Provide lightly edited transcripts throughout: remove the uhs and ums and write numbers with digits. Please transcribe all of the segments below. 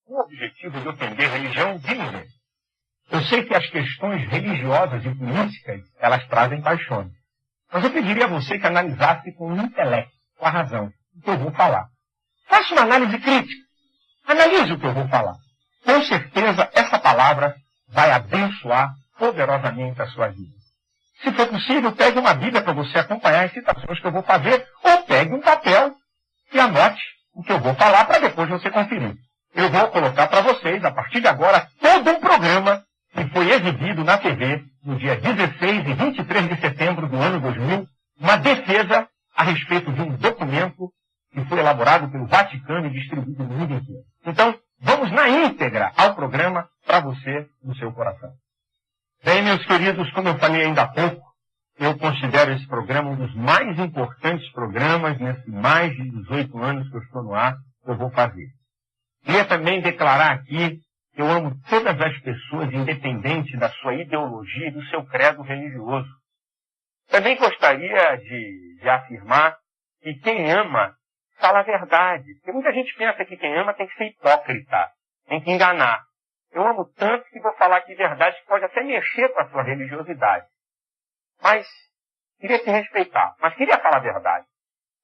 o objetivo de ofender religião de ninguém. Eu sei que as questões religiosas e políticas, elas trazem paixões. Mas eu pediria a você que analisasse com o intelecto, com a razão, o que eu vou falar. Faça uma análise crítica. Analise o que eu vou falar. Com certeza, essa palavra vai abençoar poderosamente a sua vida. Se for possível, pegue uma Bíblia para você acompanhar as citações que eu vou fazer, ou pegue um papel e anote o que eu vou falar para depois você conferir. Eu vou colocar para vocês, a partir de agora, todo um programa que foi exibido na TV no dia 16 e 23 de setembro do ano 2000, uma defesa a respeito de um documento que foi elaborado pelo Vaticano e distribuído no mundo inteiro. Então, vamos na íntegra ao programa para você no seu coração. Bem, meus queridos, como eu falei ainda há pouco, eu considero esse programa um dos mais importantes programas nesses mais de 18 anos que eu estou no ar, que eu vou fazer. Queria também declarar aqui que eu amo todas as pessoas, independente da sua ideologia e do seu credo religioso. Também gostaria de afirmar que quem ama fala a verdade. Porque muita gente pensa que quem ama tem que ser hipócrita, tem que enganar. Eu amo tanto que vou falar aqui verdade que pode até mexer com a sua religiosidade. Mas queria te respeitar, mas queria falar a verdade.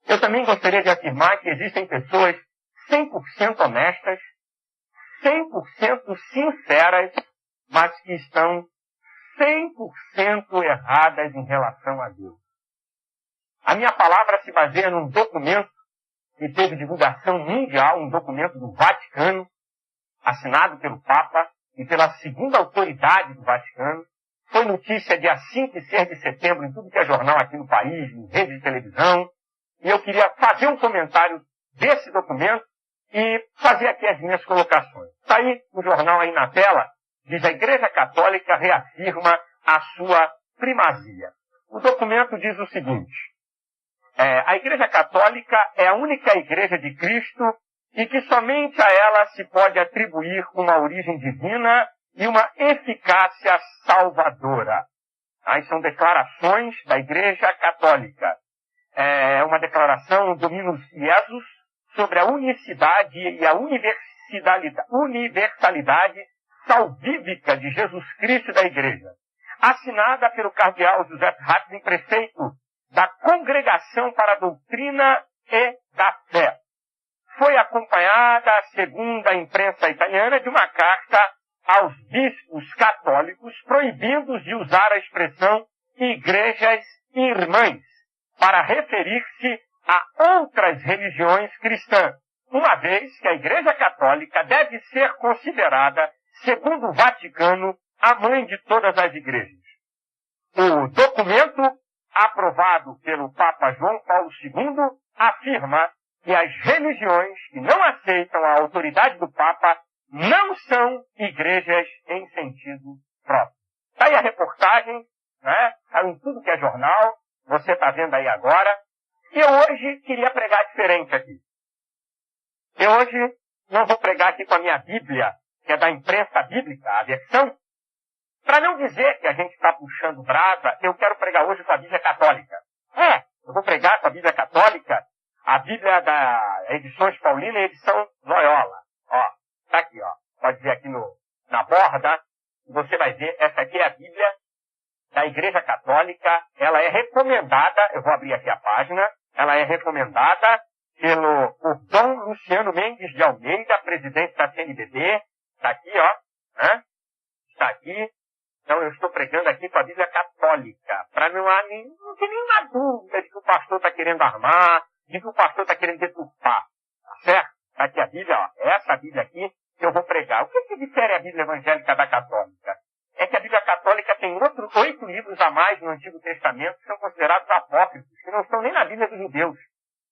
Eu também gostaria de afirmar que existem pessoas 100% honestas, 100% sinceras, mas que estão 100% erradas em relação a Deus. A minha palavra se baseia num documento que teve divulgação mundial, um documento do Vaticano, assinado pelo Papa e pela segunda autoridade do Vaticano. Foi notícia dia 5 e 6 de setembro em tudo que é jornal aqui no país, em rede de televisão. E eu queria fazer um comentário desse documento e fazer aqui as minhas colocações. Está aí no jornal aí na tela, diz: a Igreja Católica reafirma a sua primazia. O documento diz o seguinte: a Igreja Católica é a única Igreja de Cristo e que somente a ela se pode atribuir uma origem divina e uma eficácia salvadora. Aí são declarações da Igreja Católica. É uma declaração do Dominus Jesus sobre a unicidade e a universalidade salvífica de Jesus Cristo e da Igreja, assinada pelo cardeal José Ratzinger, prefeito da Congregação para a Doutrina e da Fé. Foi acompanhada, segundo a imprensa italiana, de uma carta aos bispos católicos proibindo de usar a expressão igrejas irmãs para referir-se a outras religiões cristãs, uma vez que a Igreja Católica deve ser considerada, segundo o Vaticano, a mãe de todas as igrejas. O documento, aprovado pelo Papa João Paulo II, afirma que as religiões que não aceitam a autoridade do Papa não são igrejas em sentido próprio. Está aí a reportagem, né? Saiu em tudo que é jornal, você está vendo aí agora. E eu hoje queria pregar diferente aqui. Eu hoje não vou pregar aqui com a minha Bíblia, que é da imprensa bíblica, a versão. Para não dizer que a gente está puxando brasa, eu quero pregar hoje com a Bíblia Católica. Eu vou pregar com a Bíblia Católica, a Bíblia da Edições Paulina e Edição Loyola. Ó, tá aqui, ó. Pode ver aqui na borda. Você vai ver, essa aqui é a Bíblia da Igreja Católica. Ela é recomendada, eu vou abrir aqui a página, ela é recomendada por Dom Luciano Mendes de Almeida, presidente da CNBB. Está aqui, ó. Está aqui. Então eu estou pregando aqui com a Bíblia Católica, para não ter nenhuma dúvida de que o pastor está querendo armar, de que o pastor está querendo deturpar. Tá certo? Está aqui a Bíblia, ó. Essa Bíblia aqui que eu vou pregar. O que difere a Bíblia evangélica da católica? É que a Bíblia Católica tem 8 livros a mais no Antigo Testamento que são considerados apócrifos, que não estão nem na Bíblia dos judeus.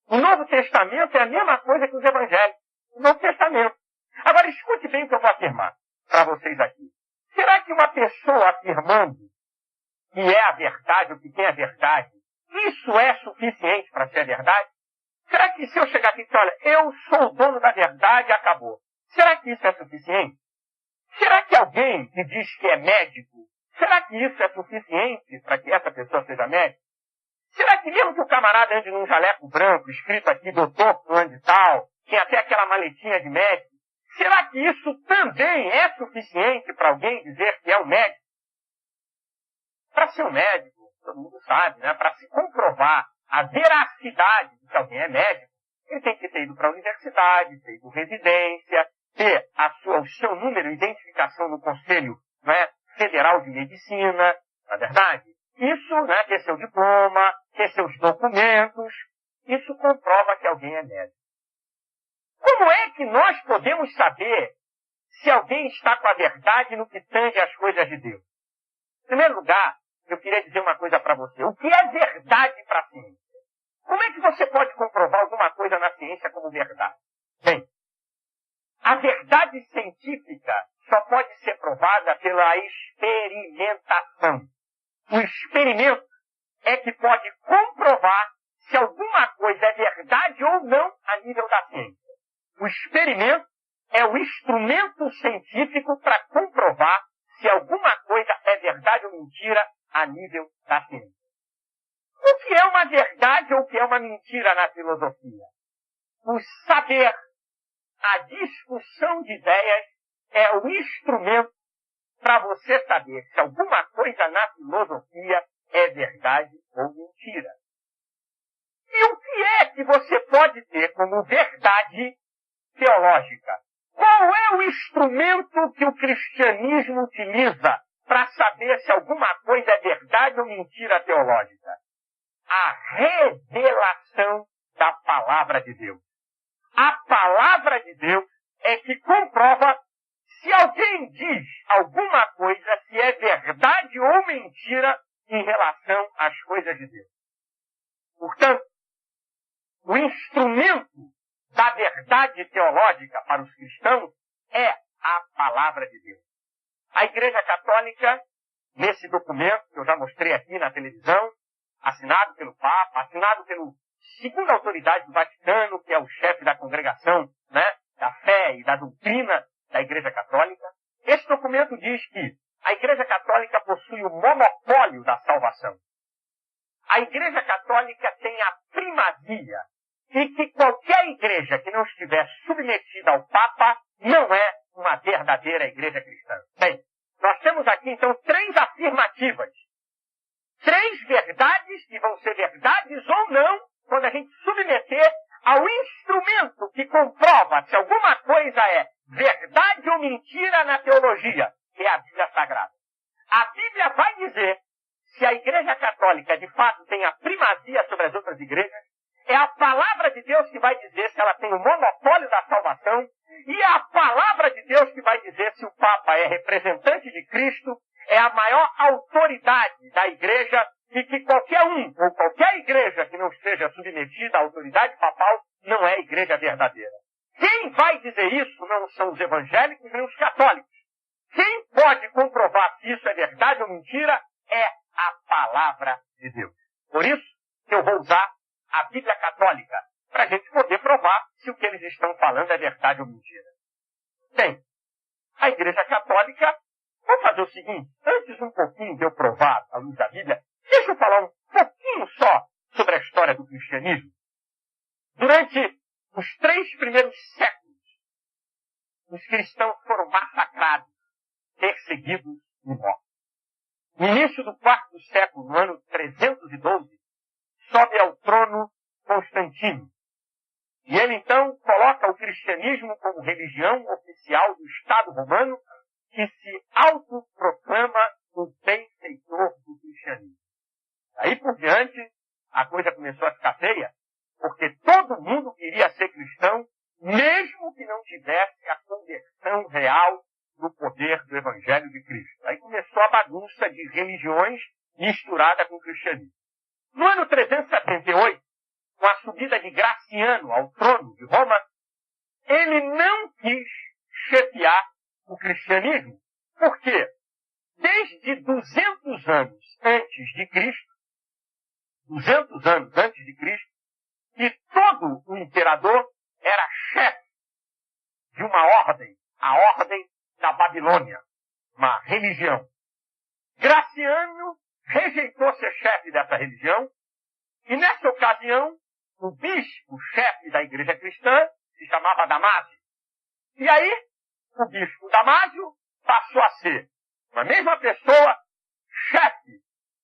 O Novo Testamento é a mesma coisa que os evangélicos. O Novo Testamento. Agora, escute bem o que eu vou afirmar para vocês aqui. Será que uma pessoa afirmando que é a verdade ou que tem a verdade, isso é suficiente para ser a verdade? Será que se eu chegar aqui e dizer, olha, eu sou o dono da verdade e acabou, será que isso é suficiente? Será que alguém que diz que é médico, será que isso é suficiente para que essa pessoa seja médico? Será que mesmo que o camarada ande num jaleco branco, escrito aqui, doutor fulano de tal, tem até aquela maletinha de médico, Será que isso também é suficiente para alguém dizer que é um médico? Para ser um médico, todo mundo sabe, né? Para se comprovar a veracidade de que alguém é médico, ele tem que ter ido para a universidade, ter ido residência, ter o seu número de identificação no Conselho, né, Federal de Medicina, na verdade. Isso, né, ter seu diploma, ter seus documentos, isso comprova que alguém é médico. Como é que nós podemos saber se alguém está com a verdade no que tange às coisas de Deus? Em primeiro lugar, eu queria dizer uma coisa para você. O que é verdade para a ciência? Como é que você pode comprovar alguma coisa na ciência como verdade? Bem, a verdade científica só pode ser provada pela experimentação. O experimento é que pode comprovar se alguma coisa é verdade ou não a nível da ciência. O experimento é o instrumento científico para comprovar se alguma coisa é verdade ou mentira a nível da ciência. O que é uma verdade ou o que é uma mentira na filosofia? O saber, a discussão de ideias é o instrumento para você saber se alguma coisa na filosofia é verdade ou mentira. E o que é que você pode ter como verdade teológica? Qual é o instrumento que o cristianismo utiliza para saber se alguma coisa é verdade ou mentira teológica? A revelação da palavra de Deus. A palavra de Deus é que comprova se alguém diz alguma coisa, se é verdade ou mentira em relação às coisas de Deus. Portanto, o instrumento da verdade teológica para os cristãos é a palavra de Deus. A Igreja Católica, nesse documento que eu já mostrei aqui na televisão, assinado pelo Papa, assinado pelo segundo autoridade do Vaticano, que é o chefe da congregação, né, da fé e da doutrina da Igreja Católica, esse documento diz que a Igreja Católica possui o monopólio da salvação. A Igreja Católica tem a primazia e que qualquer igreja que não estiver submetida ao Papa não é uma verdadeira igreja cristã. Bem, nós temos aqui então três afirmativas. Três verdades que vão ser verdades ou não quando a gente submeter ao instrumento que comprova se alguma coisa é verdade ou mentira na teologia, que é a Bíblia Sagrada. A Bíblia vai dizer se a Igreja Católica de fato tem a primazia sobre as outras igrejas. É a palavra de Deus que vai dizer se ela tem o monopólio da salvação. E é a palavra de Deus que vai dizer se o Papa é representante de Cristo, é a maior autoridade da igreja e que qualquer um ou qualquer igreja que não esteja submetida à autoridade papal não é igreja verdadeira. Quem vai dizer isso não são os evangélicos nem os católicos. Quem pode comprovar se isso é verdade ou mentira é a palavra de Deus. Por isso que eu vou usar a Bíblia Católica para a gente poder provar se o que eles estão falando é verdade ou mentira. Bem, a Igreja Católica, vamos fazer o seguinte, antes um pouquinho de eu provar à luz da Bíblia, deixa eu falar um pouquinho só sobre a história do cristianismo. Durante os 3 primeiros séculos, os cristãos foram massacrados, perseguidos e mortos. No início do 4º século, no ano 312, sobe ao trono Constantino. E ele então coloca o cristianismo como religião oficial do Estado romano que se autoproclama o benfeitor do cristianismo. Daí por diante, a coisa começou a ficar feia, porque todo mundo queria ser cristão, mesmo que não tivesse a conversão real do poder do Evangelho de Cristo. Aí começou a bagunça de religiões misturada com o cristianismo. No ano 378, com a subida de Graciano ao trono de Roma, ele não quis chefiar o cristianismo. Por quê? Desde 200 anos antes de Cristo, 200 anos antes de Cristo, que todo o imperador era chefe de uma ordem, a ordem da Babilônia, uma religião. Graciano rejeitou ser chefe dessa religião e, nessa ocasião, o bispo, chefe da igreja cristã, se chamava Damásio. E aí, o bispo Damásio passou a ser uma mesma pessoa, chefe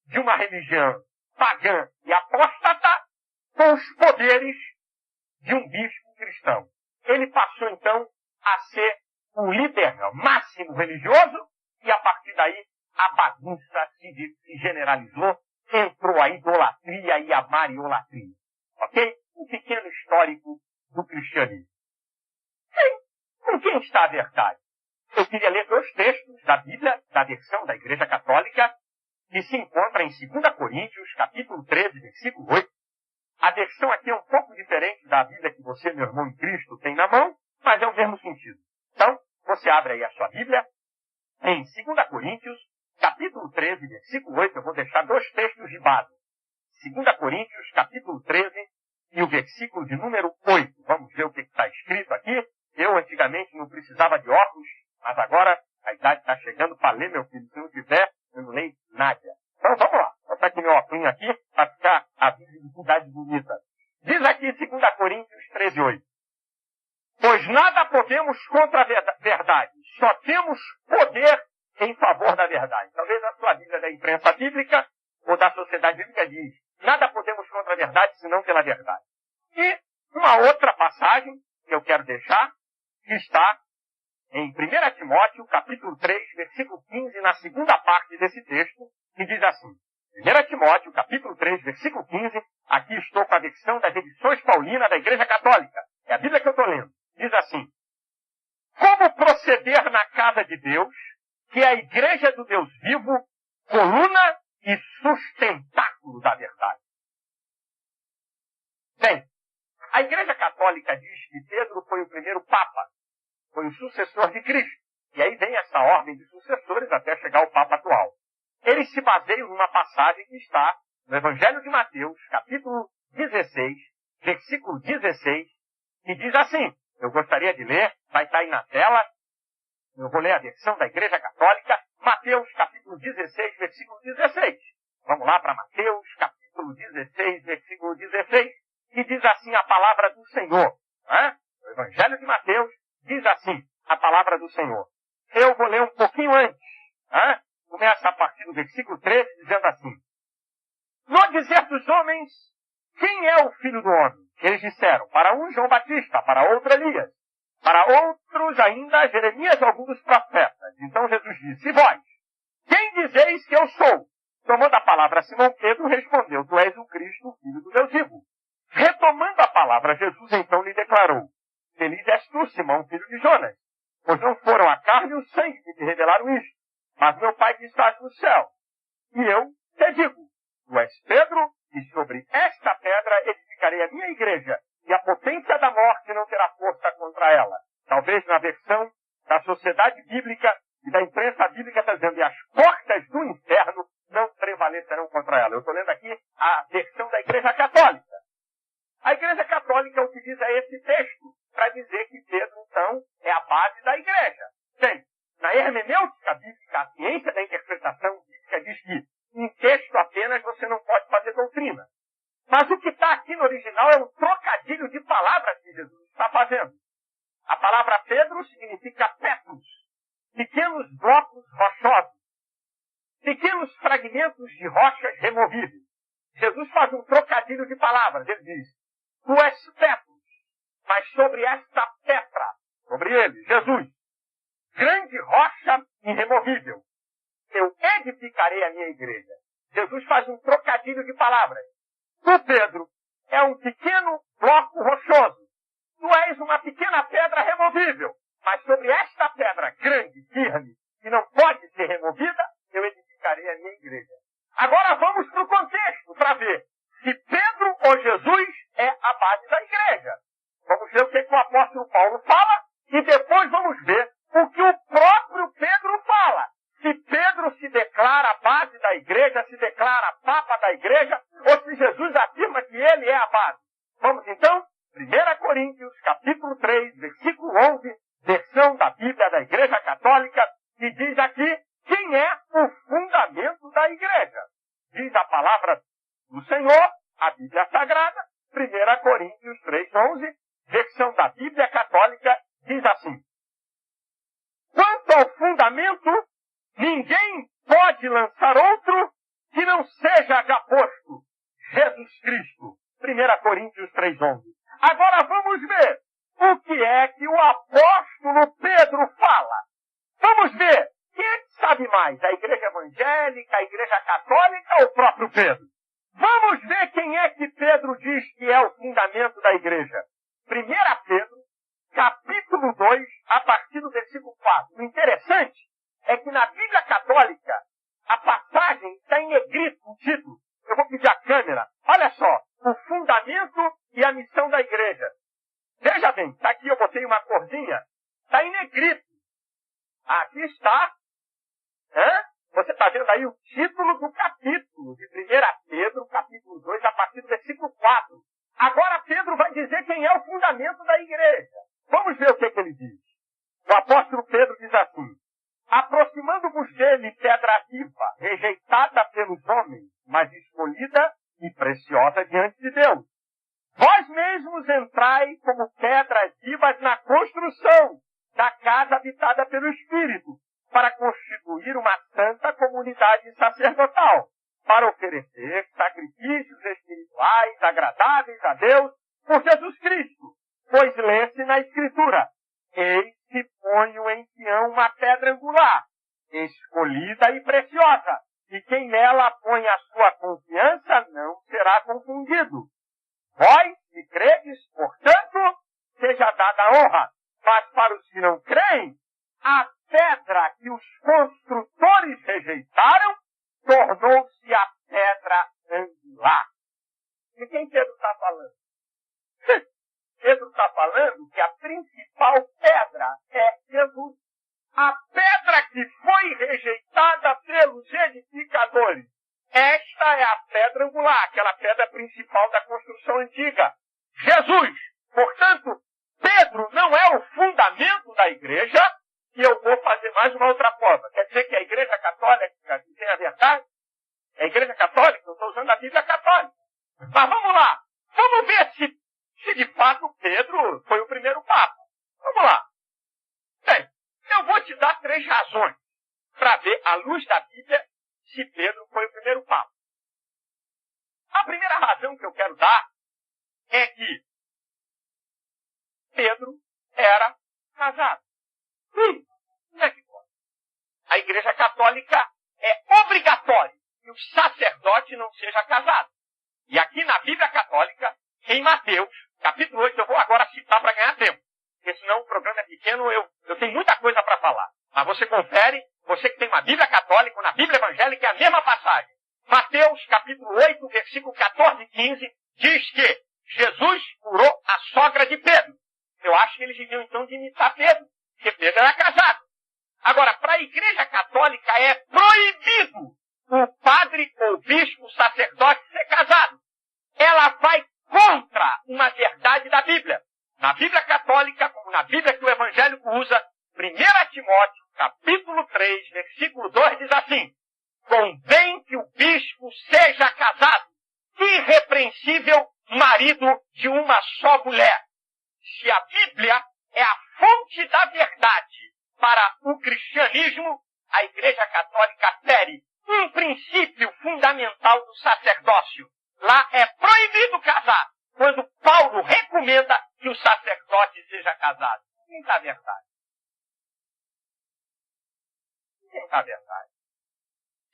de uma religião pagã e apóstata, com os poderes de um bispo cristão. Ele passou, então, a ser o líder máximo religioso e, a partir daí, a bagunça se generalizou, entrou a idolatria e a mariolatria. Ok? Um pequeno histórico do cristianismo. Com quem está a verdade? Eu queria ler 2 textos da Bíblia, da versão da Igreja Católica, que se encontra em 2 Coríntios, capítulo 13, versículo 8. A versão aqui é um pouco diferente da Bíblia que você, meu irmão em Cristo, tem na mão, mas é o mesmo sentido. Então, você abre aí a sua Bíblia, em 2 Coríntios, capítulo 13, versículo 8, eu vou deixar 2 textos de base. 2 Coríntios, capítulo 13, e o versículo de número 8. Vamos ver o que está escrito aqui. Eu, antigamente, não precisava de óculos, mas agora a idade está chegando para ler, meu filho. Se não tiver, eu não leio nada. Então, vamos lá. Vou botar aqui meu óculos aqui, para ficar a visibilidade bonita. Diz aqui 2 Coríntios 13, 8. Pois nada podemos contra a verdade, só temos poder em favor da verdade. Talvez a sua Bíblia da imprensa bíblica ou da sociedade bíblica diz, nada podemos contra a verdade, senão pela verdade. E uma outra passagem que eu quero deixar, que está em 1 Timóteo, capítulo 3, versículo 15, na segunda parte desse texto, que diz assim, 1 Timóteo, capítulo 3, versículo 15, aqui estou com a versão das edições paulinas da Igreja Católica. É a Bíblia que eu estou lendo. Diz assim, como proceder na casa de Deus, que é a igreja do Deus vivo, coluna e sustentáculo da verdade. Bem, a Igreja Católica diz que Pedro foi o primeiro Papa, foi o sucessor de Cristo. E aí vem essa ordem de sucessores até chegar ao Papa atual. Eles se baseiam numa passagem que está no Evangelho de Mateus, capítulo 16, versículo 16, que diz assim, eu gostaria de ler, vai estar aí na tela, eu vou ler a versão da Igreja Católica, Mateus, capítulo 16, versículo 16. Vamos lá para Mateus, capítulo 16, versículo 16, que diz assim a palavra do Senhor. O Evangelho de Mateus diz assim a palavra do Senhor. Eu vou ler um pouquinho antes. Começa a partir do versículo 13, dizendo assim. No dizer dos homens, quem é o Filho do Homem? Eles disseram, para um João Batista, para outro Elias, para outros ainda Jeremias, alguns dos profetas. Então Jesus disse, e vós, quem dizeis que eu sou? Tomando a palavra Simão Pedro, respondeu, tu és o Cristo, o Filho do Deus vivo. Retomando a palavra, Jesus então lhe declarou, feliz és tu, Simão, filho de Jonas, pois não foram a carne e o sangue que te revelaram isto, mas meu Pai que está no céu. E eu te digo, tu és Pedro, e sobre esta pedra edificarei a minha igreja, e a potência da morte não terá força contra ela. Talvez na versão da sociedade bíblica e da imprensa bíblica está dizendo, e as portas do inferno não prevalecerão contra ela. Eu estou lendo aqui a versão da Igreja Católica. A Igreja Católica utiliza esse texto para dizer que Pedro, então, é a base da igreja. Bem, na hermenêutica bíblica, a ciência da interpretação bíblica diz que em texto apenas você não pode fazer doutrina. Mas o que está aqui no original é um trocadilho de palavras que Jesus está fazendo. A palavra Pedro significa petros, pequenos blocos rochosos, pequenos fragmentos de rochas removíveis. Jesus faz um trocadilho de palavras. Ele diz, tu és petros, mas sobre esta pedra, sobre ele, Jesus, grande rocha irremovível, eu edificarei a minha igreja. Jesus faz um trocadilho de palavras. Tu, Pedro, é um pequeno bloco rochoso. Tu és uma pequena pedra removível. Mas sobre esta pedra grande, firme, que não pode ser removida, eu edificarei a minha igreja. Agora vamos para o contexto, para ver se Pedro ou Jesus é a base da igreja. Vamos ver o que o apóstolo Paulo fala e depois vamos ver o que o próprio Pedro fala. Se Pedro se declara a base da igreja, se declara papa da igreja, ou se Jesus afirma que ele é a base. Vamos então, 1 Coríntios, capítulo 3, versículo 11, versão da Bíblia da Igreja Católica, que diz aqui quem é o fundamento da igreja. fundamento, ninguém pode lançar outro que não seja já posto. Jesus Cristo. 1 Coríntios 3:11. Agora vamos ver o que é que o apóstolo Pedro fala. Vamos ver. Quem é que sabe mais? A igreja evangélica, a igreja católica ou o próprio Pedro? Vamos ver quem é que Pedro diz que é o fundamento da igreja. 1 Pedro, capítulo 2, a partir do versículo 4. O interessante é que na Bíblia católica, a passagem está em negrito, o título. Eu vou pedir a câmera. Olha só, o fundamento e a missão da igreja. Veja bem, está aqui, eu botei uma corzinha. Está em negrito. Aqui está. Você está vendo aí o título do capítulo, de 1 Pedro, capítulo 2, a partir do versículo 4. Agora Pedro vai dizer quem é o fundamento da igreja. Vamos ver o que ele diz. O apóstolo Pedro diz assim: aproximando-vos dele, pedra viva, rejeitada pelos homens, mas escolhida e preciosa diante de Deus. Vós mesmos entrai como pedras vivas na construção da casa habitada pelo Espírito, para constituir uma santa comunidade sacerdotal, para oferecer sacrifícios espirituais agradáveis a Deus por Jesus Cristo. Pois lê-se na Escritura: eis que ponho em Sião uma pedra angular, escolhida e preciosa, e quem nela põe a sua confiança não será confundido. Vós, que credes, portanto, seja dada a honra, mas para os que não creem, a pedra que os construtores rejeitaram tornou-se a pedra angular. De quem Pedro está falando? Pedro está falando que a principal pedra é Jesus. A pedra que foi rejeitada pelos edificadores. Esta é a pedra angular, aquela pedra principal da construção antiga. Jesus. Portanto, Pedro não é o fundamento da igreja, e eu vou fazer mais uma outra prova. Quer dizer que a igreja católica tem a verdade? A igreja católica, eu estou usando a Bíblia católica. Mas vamos lá. Vamos ver se de fato Pedro foi o primeiro papa. Vamos lá. Bem, eu vou te dar 3 razões para ver, à luz da Bíblia, se Pedro foi o primeiro papa. A primeira razão que eu quero dar é que Pedro era casado. Como é que pode? A igreja católica é obrigatório que o sacerdote não seja casado. E aqui na Bíblia católica, em Mateus, capítulo 8, eu vou agora citar para ganhar tempo. Porque senão o programa é pequeno, eu tenho muita coisa para falar. Mas você confere, você que tem uma Bíblia católica, na Bíblia evangélica, é a mesma passagem. Mateus, capítulo 8, versículo 14 e 15, diz que Jesus curou a sogra de Pedro. Eu acho que eles deviam então de imitar Pedro, porque Pedro era casado. Agora, para a igreja católica é proibido o padre ou bispo, o sacerdote ser casado. Ela vai contra uma verdade da Bíblia. Na Bíblia católica, como na Bíblia que o evangélico usa, 1 Timóteo, capítulo 3, versículo 2, diz assim: convém que o bispo seja casado, irrepreensível marido de uma só mulher. Se a Bíblia é a fonte da verdade para o cristianismo, a Igreja Católica fere um princípio fundamental do sacerdócio. Lá é proibido casar, quando Paulo recomenda que o sacerdote seja casado. Ninguém está a verdade. Ninguém está a verdade.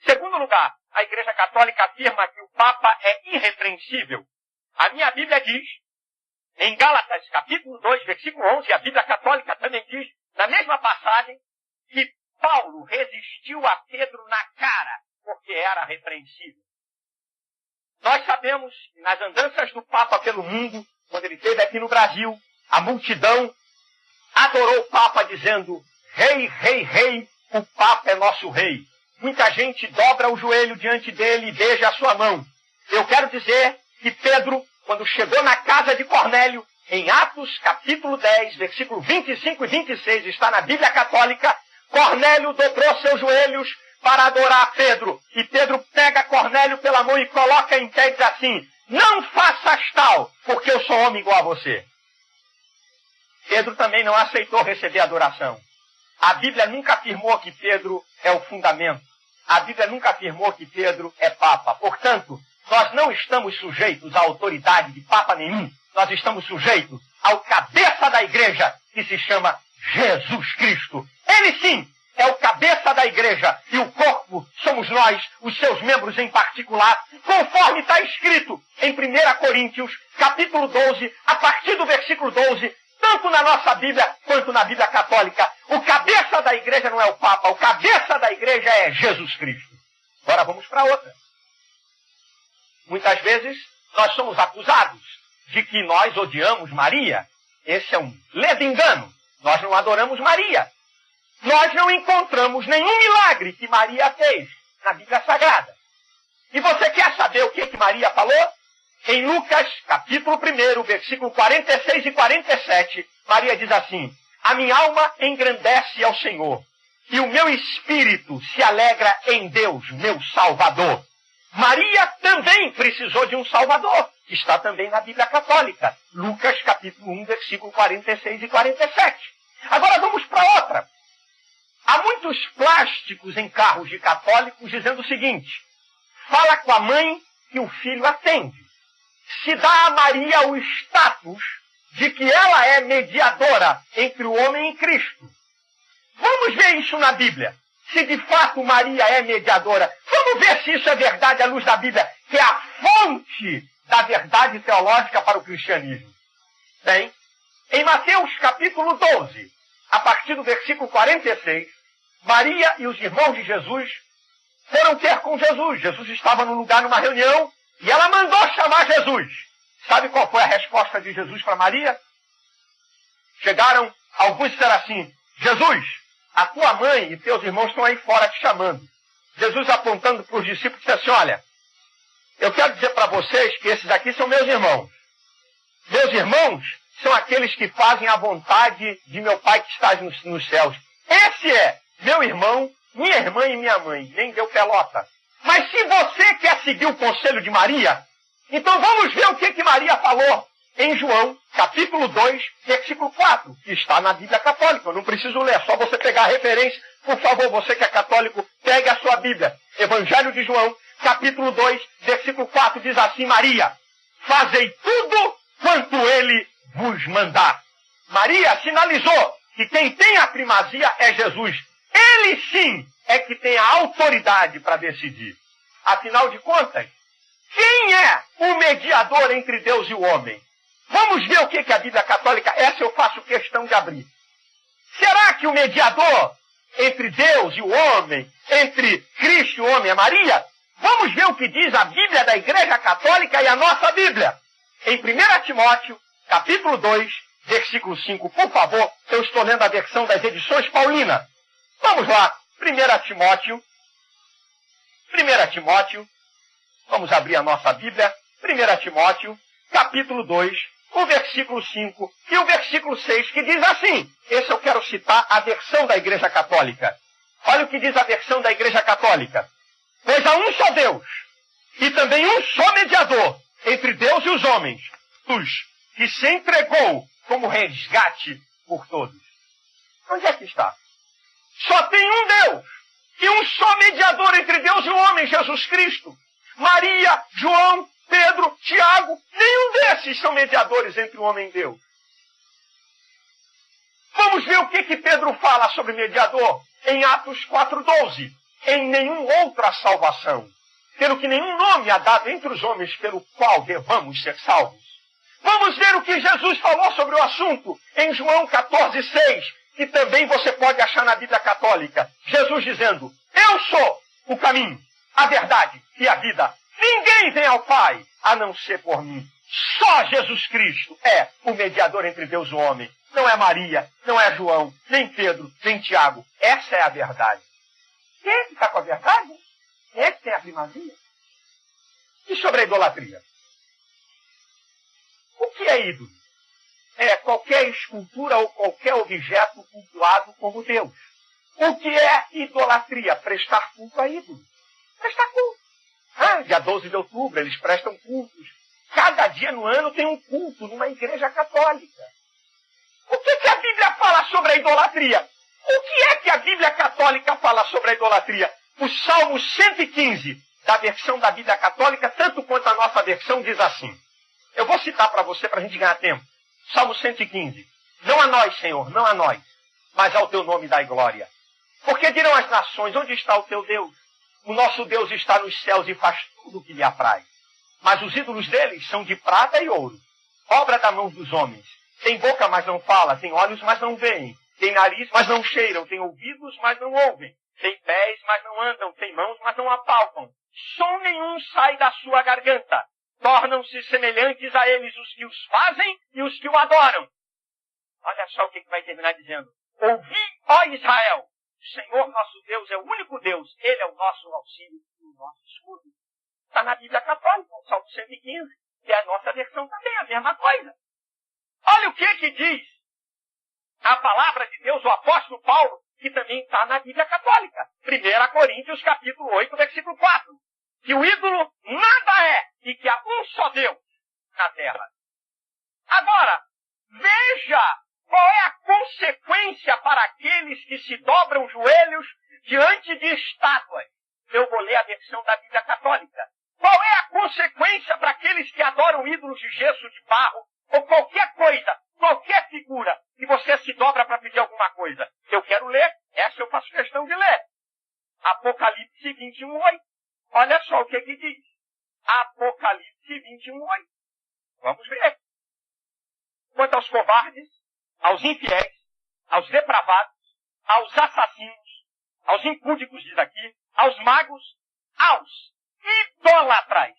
Segundo lugar, a Igreja Católica afirma que o Papa é irrepreensível. A minha Bíblia diz, em Gálatas, capítulo 2, versículo 11, a Bíblia Católica também diz, na mesma passagem, que Paulo resistiu a Pedro na cara, porque era repreensível. Nós sabemos que nas andanças do Papa pelo mundo, quando ele esteve aqui no Brasil, a multidão adorou o Papa dizendo: rei, rei, rei, o Papa é nosso rei. Muita gente dobra o joelho diante dele e beija a sua mão. Eu quero dizer que Pedro, quando chegou na casa de Cornélio, em Atos capítulo 10, versículo 25 e 26, está na Bíblia Católica, Cornélio dobrou seus joelhos para adorar Pedro. E Pedro pega Cornélio pela mão e coloca em pé e diz assim: não faças tal, porque eu sou homem igual a você. Pedro também não aceitou receber adoração. A Bíblia nunca afirmou que Pedro é o fundamento. A Bíblia nunca afirmou que Pedro é Papa. Portanto, nós não estamos sujeitos à autoridade de Papa nenhum. Nós estamos sujeitos ao cabeça da igreja, que se chama Jesus Cristo. Ele sim é o cabeça da igreja e o corpo somos nós, os seus membros em particular, conforme está escrito em 1 Coríntios, capítulo 12, a partir do versículo 12, tanto na nossa Bíblia quanto na Bíblia católica. O cabeça da igreja não é o Papa, o cabeça da igreja é Jesus Cristo. Agora vamos para outra. Muitas vezes nós somos acusados de que nós odiamos Maria. Esse é um ledo engano. Nós não adoramos Maria. Nós não encontramos nenhum milagre que Maria fez na Bíblia Sagrada. E você quer saber o que Maria falou? Em Lucas, capítulo 1, versículo 46 e 47, Maria diz assim: a minha alma engrandece ao Senhor, e o meu espírito se alegra em Deus, meu Salvador. Maria também precisou de um Salvador, que está também na Bíblia Católica. Lucas, capítulo 1, versículo 46 e 47. Agora vamos para outra. Há muitos plásticos em carros de católicos dizendo o seguinte: fala com a mãe que o filho atende. Se dá a Maria o status de que ela é mediadora entre o homem e Cristo. Vamos ver isso na Bíblia. Se de fato Maria é mediadora. Vamos ver se isso é verdade à luz da Bíblia, que é a fonte da verdade teológica para o cristianismo. Bem, em Mateus capítulo 12, a partir do versículo 46, Maria e os irmãos de Jesus foram ter com Jesus. Jesus estava num lugar, numa reunião, e ela mandou chamar Jesus. Sabe qual foi a resposta de Jesus para Maria? Chegaram, alguns disseram assim: Jesus, a tua mãe e teus irmãos estão aí fora te chamando. Jesus, apontando para os discípulos, disse assim: olha, eu quero dizer para vocês que esses aqui são meus irmãos. Meus irmãos são aqueles que fazem a vontade de meu Pai que está nos céus. Esse é meu irmão, minha irmã e minha mãe. Nem deu pelota. Mas se você quer seguir o conselho de Maria, então vamos ver o que Maria falou em João, capítulo 2, versículo 4, que está na Bíblia Católica. Eu não preciso ler, é só você pegar a referência. Por favor, você que é católico, pegue a sua Bíblia. Evangelho de João, capítulo 2, versículo 4, diz assim: Maria, fazei tudo quanto ele vos mandar. Maria sinalizou que quem tem a primazia é Jesus. Ele sim é que tem a autoridade para decidir. Afinal de contas, quem é o mediador entre Deus e o homem? Vamos ver o que a Bíblia Católica, essa eu faço questão de abrir. Será que o mediador entre Deus e o homem, entre Cristo e o homem é Maria? Vamos ver o que diz a Bíblia da Igreja Católica e a nossa Bíblia. Em 1 Timóteo, capítulo 2, versículo 5, por favor, eu estou lendo a versão das edições Paulina. Vamos lá, 1 Timóteo, vamos abrir a nossa Bíblia, 1 Timóteo, capítulo 2, o versículo 5 e o versículo 6, que diz assim, esse eu quero citar a versão da Igreja Católica. Olha o que diz a versão da Igreja Católica. Pois há um só Deus, e também um só mediador entre Deus e os homens, que se entregou como resgate por todos. Onde é que está? Só tem um Deus, e um só mediador entre Deus e o homem, Jesus Cristo. Maria, João, Pedro, Tiago, nenhum desses são mediadores entre o homem e Deus. Vamos ver o que Pedro fala sobre mediador em Atos 4:12. Em nenhum outra salvação, pelo que nenhum nome há dado entre os homens pelo qual devamos ser salvos. Vamos ver o que Jesus falou sobre o assunto em João 14:6, que também você pode achar na Bíblia Católica. Jesus dizendo: eu sou o caminho, a verdade e a vida. Ninguém vem ao Pai a não ser por mim. Só Jesus Cristo é o mediador entre Deus e o homem. Não é Maria, não é João, nem Pedro, nem Tiago. Essa é a verdade. Quem é que está com a verdade? Quem é que tem a primazia? E sobre a idolatria? O que é ídolo? É qualquer escultura ou qualquer objeto cultuado como Deus. O que é idolatria? Prestar culto a ídolo. Prestar culto. Dia 12 de outubro eles prestam cultos. Cada dia no ano tem um culto numa igreja católica. O que a Bíblia fala sobre a idolatria? O que é que a Bíblia Católica fala sobre a idolatria? O Salmo 115, da versão da Bíblia Católica, tanto quanto a nossa versão, diz assim. Eu vou citar para você, para a gente ganhar tempo. Salmo 115. Não a nós, Senhor, não a nós, mas ao teu nome dai glória. Porque dirão as nações, onde está o teu Deus? O nosso Deus está nos céus e faz tudo o que lhe apraz. Mas os ídolos deles são de prata e ouro, obra da mão dos homens. Tem boca, mas não fala, tem olhos, mas não veem. Tem nariz, mas não cheiram, tem ouvidos, mas não ouvem. Tem pés, mas não andam, tem mãos, mas não apalpam. Som nenhum sai da sua garganta. Tornam-se semelhantes a eles os que os fazem e os que o adoram. Olha só o que vai terminar dizendo. Ouvi, ó Israel, o Senhor nosso Deus é o único Deus. Ele é o nosso auxílio e o nosso escudo. Está na Bíblia Católica, o Salmo 115, que é a nossa versão também, a mesma coisa. Olha o que diz a palavra de Deus, o apóstolo Paulo, que também está na Bíblia Católica. 1 Coríntios, capítulo 8, versículo 4. Que o ídolo nada é e que há um só Deus na terra. Agora, veja qual é a consequência para aqueles que se dobram joelhos diante de estátuas. Eu vou ler a versão da Bíblia Católica. Qual é a consequência para aqueles que adoram ídolos de gesso, de barro, ou qualquer coisa, qualquer figura, que você se dobra para pedir alguma coisa? Eu quero ler, essa eu faço questão de ler. Apocalipse 21:8. Olha só o que diz. Apocalipse 21:8. Vamos ver. Quanto aos covardes, aos infiéis, aos depravados, aos assassinos, aos impúdicos, diz aqui, aos magos, aos idólatras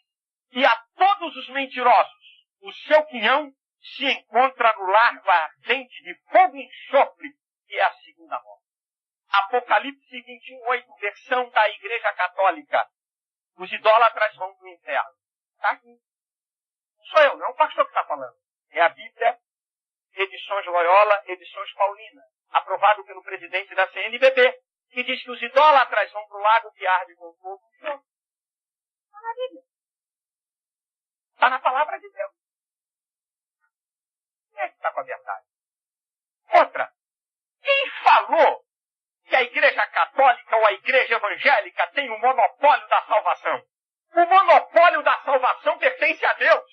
e a todos os mentirosos, o seu quinhão se encontra no lago ardente de fogo e enxofre, que é a segunda morte. Apocalipse 21:8, versão da Igreja Católica. Os idólatras vão para o inferno. Está aqui. Não sou eu, não é o pastor que está falando. É a Bíblia, Edições Loyola, Edições Paulina, aprovado pelo presidente da CNBB, que diz que os idólatras vão para o lago que arde com fogo e enxofre. Está na Bíblia. Está na palavra de Deus. Quem é que está com a verdade? Outra. Quem falou que a Igreja Católica ou a Igreja Evangélica tem o monopólio da salvação? O monopólio da salvação pertence a Deus.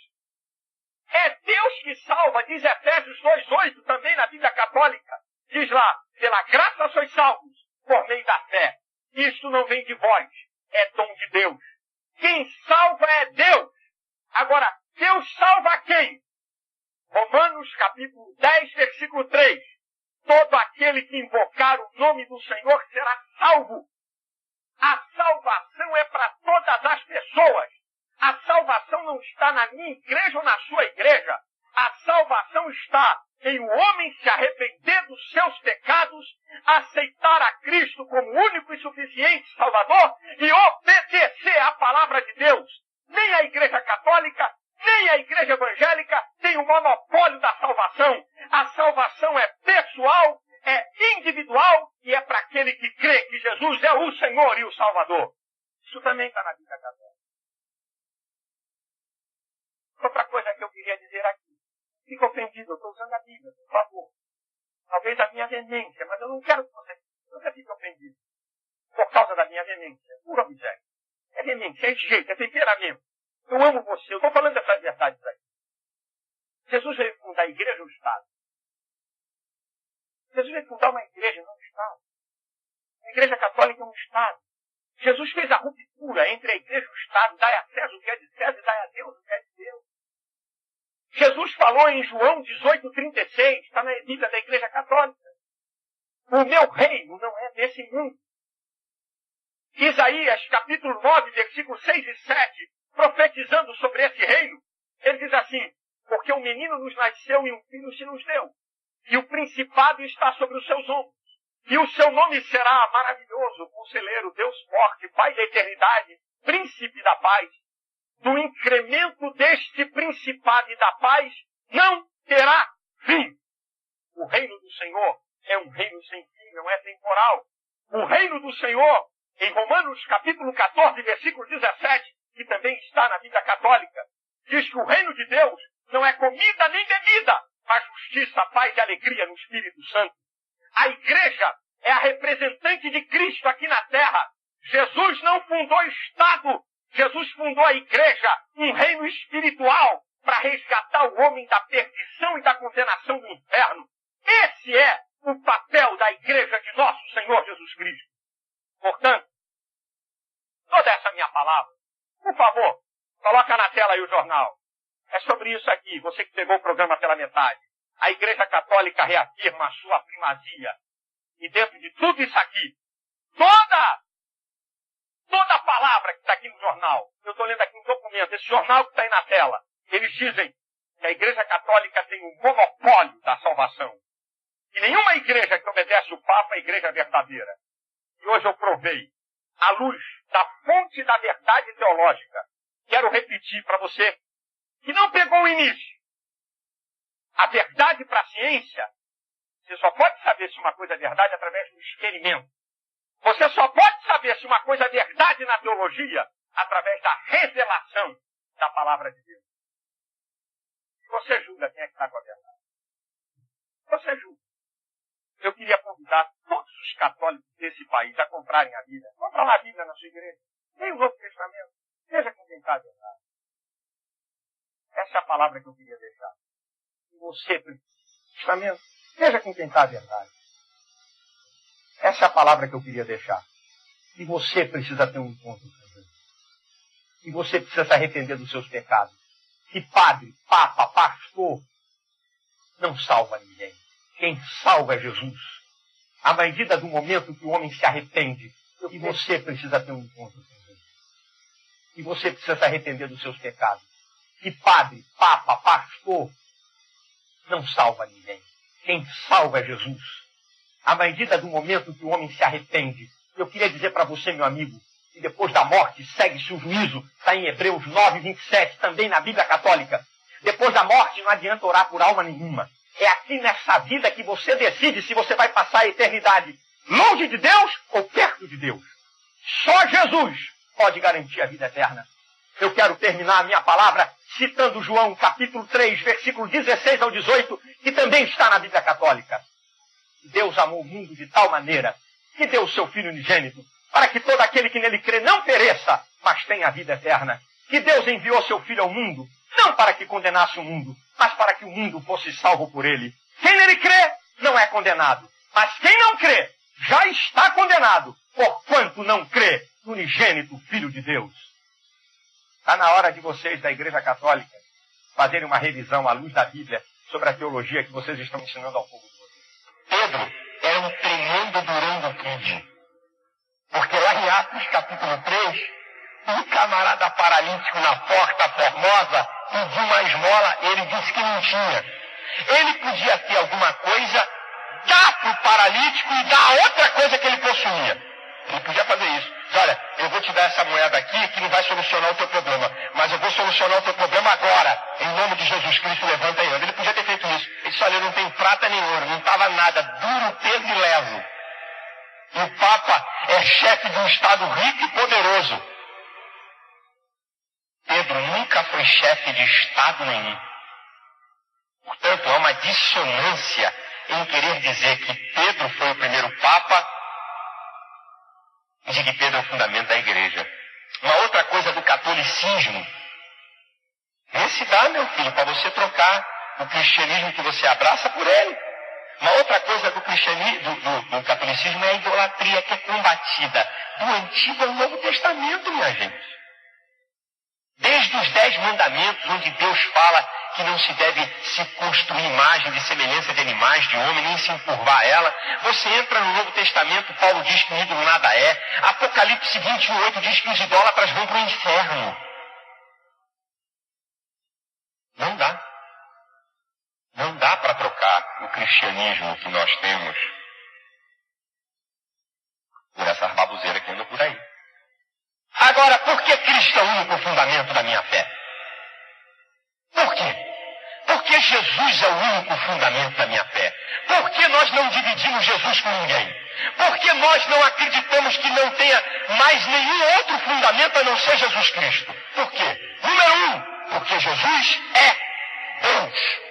É Deus que salva, diz Efésios 2:8, também na Bíblia Católica. Diz lá, pela graça sois salvos, por meio da fé. Isto não vem de vós, é dom de Deus. Quem salva é Deus. Agora, Deus salva quem? Romanos capítulo 10, versículo 3. Todo aquele que invocar o nome do Senhor será salvo. A salvação é para todas as pessoas. A salvação não está na minha igreja ou na sua igreja. A salvação está em o homem se arrepender dos seus pecados, aceitar a Cristo como único e suficiente Salvador e obedecer à palavra de Deus. Nem a Igreja Católica, nem a Igreja Evangélica tem o monopólio da salvação. A salvação é pessoal, é individual e é para aquele que crê que Jesus é o Senhor e o Salvador. Isso também está na Bíblia Católica. Outra coisa que eu queria dizer aqui. Fica ofendido, eu estou usando a Bíblia, por favor. Talvez a minha veemência, mas eu não quero que você nunca fique ofendido. Por causa da minha veemência. Pura miséria. É veemência, é jeito, é temperamento. Eu amo você, eu estou falando dessas verdades aí. Jesus veio fundar a igreja ou o Estado? Jesus veio fundar uma igreja, não um Estado. A igreja católica é um Estado. Jesus fez a ruptura entre a igreja e o Estado. Dai a César o que é de César e dai a Deus o que é de Deus. Jesus falou em João 18:36, está na Bíblia da Igreja Católica. O meu reino não é desse mundo. Isaías, capítulo 9, versículos 6 e 7, profetizando sobre esse reino, ele diz assim, porque um menino nos nasceu e um filho se nos deu, e o principado está sobre os seus ombros, e o seu nome será maravilhoso, conselheiro, Deus forte, Pai da eternidade, príncipe da paz. Do incremento deste principado e da paz não terá fim. O reino do Senhor é um reino sem fim, não é temporal. O reino do Senhor, em Romanos capítulo 14, versículo 17, que também está na Bíblia Católica, diz que o reino de Deus não é comida nem bebida, mas justiça, paz e alegria no Espírito Santo. A igreja é a representante de Cristo aqui na terra. Jesus não fundou Estado. Jesus fundou a igreja, um reino espiritual, para resgatar o homem da perdição e da condenação do inferno. Esse é o papel da igreja de nosso Senhor Jesus Cristo. Portanto, toda essa minha palavra, por favor, coloca na tela aí o jornal. É sobre isso aqui, você que pegou o programa pela metade. A Igreja Católica reafirma a sua primazia. E dentro de tudo isso aqui, toda a palavra que está aqui no jornal, eu estou lendo aqui um documento, esse jornal que está aí na tela, eles dizem que a Igreja Católica tem o monopólio da salvação. E nenhuma igreja que obedece o Papa é a igreja verdadeira. E hoje eu provei, à luz da fonte da verdade teológica, quero repetir para você que não pegou o início. A verdade para a ciência, você só pode saber se uma coisa é verdade através do experimento. Você só pode saber se uma coisa é verdade na teologia através da revelação da palavra de Deus. Você julga quem é que está com a verdade. Você julga. Eu queria convidar todos os católicos desse país a comprarem a Bíblia. Compra lá a Bíblia na sua igreja. Tem o Novo Testamento. Veja com quem está a verdade. Essa é a palavra que eu queria deixar. E você, Testamento, veja com quem está a verdade. Essa é a palavra que eu queria deixar. E você precisa ter um encontro com Deus. E você precisa se arrepender dos seus pecados. E padre, papa, pastor, não salva ninguém. Quem salva é Jesus. À medida do momento que o homem se arrepende, e você precisa ter um encontro com Deus. E você precisa se arrepender dos seus pecados. E padre, papa, pastor, não salva ninguém. Quem salva é Jesus. À medida do momento que o homem se arrepende, eu queria dizer para você, meu amigo, que depois da morte segue-se o juízo. Está em Hebreus 9, 27, também na Bíblia Católica. Depois da morte não adianta orar por alma nenhuma. É aqui nessa vida que você decide se você vai passar a eternidade longe de Deus ou perto de Deus. Só Jesus pode garantir a vida eterna. Eu quero terminar a minha palavra citando João capítulo 3, versículo 16 ao 18, que também está na Bíblia Católica. Deus amou o mundo de tal maneira que deu o seu Filho unigênito, para que todo aquele que nele crê não pereça, mas tenha a vida eterna. Que Deus enviou seu Filho ao mundo, não para que condenasse o mundo, mas para que o mundo fosse salvo por ele. Quem nele crê não é condenado, mas quem não crê já está condenado, porquanto não crê no unigênito Filho de Deus. Está na hora de vocês da Igreja Católica fazerem uma revisão à luz da Bíblia sobre a teologia que vocês estão ensinando ao povo de vocês. Pedro era um tremendo durão do Kid. Porque lá em Atos capítulo 3, um camarada paralítico na Porta Formosa pediu uma esmola, ele disse que não tinha. Ele podia ter alguma coisa, dar para o paralítico e dar outra coisa que ele possuía. Ele podia fazer isso. Diz, olha, eu vou te dar essa moeda aqui que não vai solucionar o teu problema, mas eu vou solucionar o teu problema agora. Em nome de Jesus Cristo, levanta aí. Ele podia ter feito isso. Ele disse, olha, eu não tenho prata nem ouro, não estava nada, duro, peso e levo. E o Papa é chefe de um Estado rico e poderoso. Pedro nunca foi chefe de Estado nenhum. Portanto, há uma dissonância em querer dizer que Pedro foi o primeiro Papa e de que Pedro é o fundamento da igreja. Uma outra coisa do catolicismo. Esse dá, meu filho, para você trocar o cristianismo que você abraça por ele. Uma outra coisa do cristianismo, do catolicismo é a idolatria que é combatida do Antigo ao Novo Testamento, minha gente. Desde os 10 mandamentos, onde Deus fala que não se deve se construir imagem de semelhança de animais, de homem, nem se encurvar a ela. Você entra no Novo Testamento, Paulo diz que o ídolo nada é. Apocalipse 21:8 diz que os idólatras vão para o inferno. Não dá. Não dá para trocar o cristianismo que nós temos por essas baboseiras que andam por aí. Agora, por que Cristo é o único fundamento da minha fé? Por quê? Porque Jesus é o único fundamento da minha fé. Por que nós não dividimos Jesus com ninguém? Por que nós não acreditamos que não tenha mais nenhum outro fundamento a não ser Jesus Cristo? Por quê? Número 1, porque Jesus é Deus.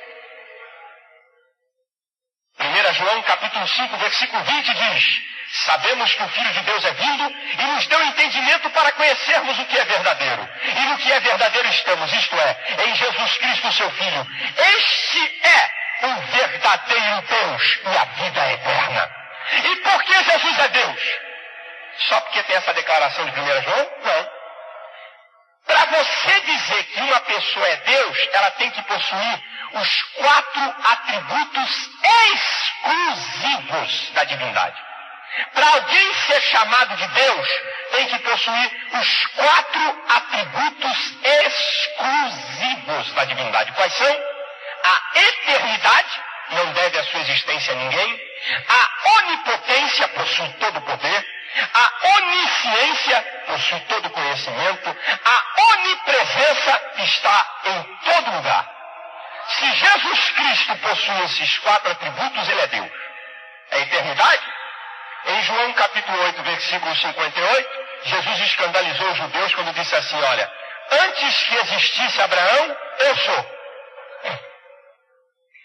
1 João capítulo 5, versículo 20 diz: sabemos que o Filho de Deus é vindo e nos deu entendimento para conhecermos o que é verdadeiro. E no que é verdadeiro estamos, isto é, em Jesus Cristo, seu Filho. Este é o verdadeiro Deus e a vida eterna. E por que Jesus é Deus? Só porque tem essa declaração de 1 João? Não. Para você dizer que uma pessoa é Deus, ela tem que possuir os 4 atributos exclusivos da divindade. Para alguém ser chamado de Deus, tem que possuir os 4 atributos exclusivos da divindade. Quais são? A eternidade, não deve a sua existência a ninguém. A onipotência, possui todo o poder. A onisciência, possui todo o conhecimento. A onipresença está em todo lugar. Se Jesus Cristo possui esses 4 atributos, ele é Deus. É eternidade? Em João capítulo 8, versículo 58, Jesus escandalizou os judeus quando disse assim: olha, antes que existisse Abraão, eu sou.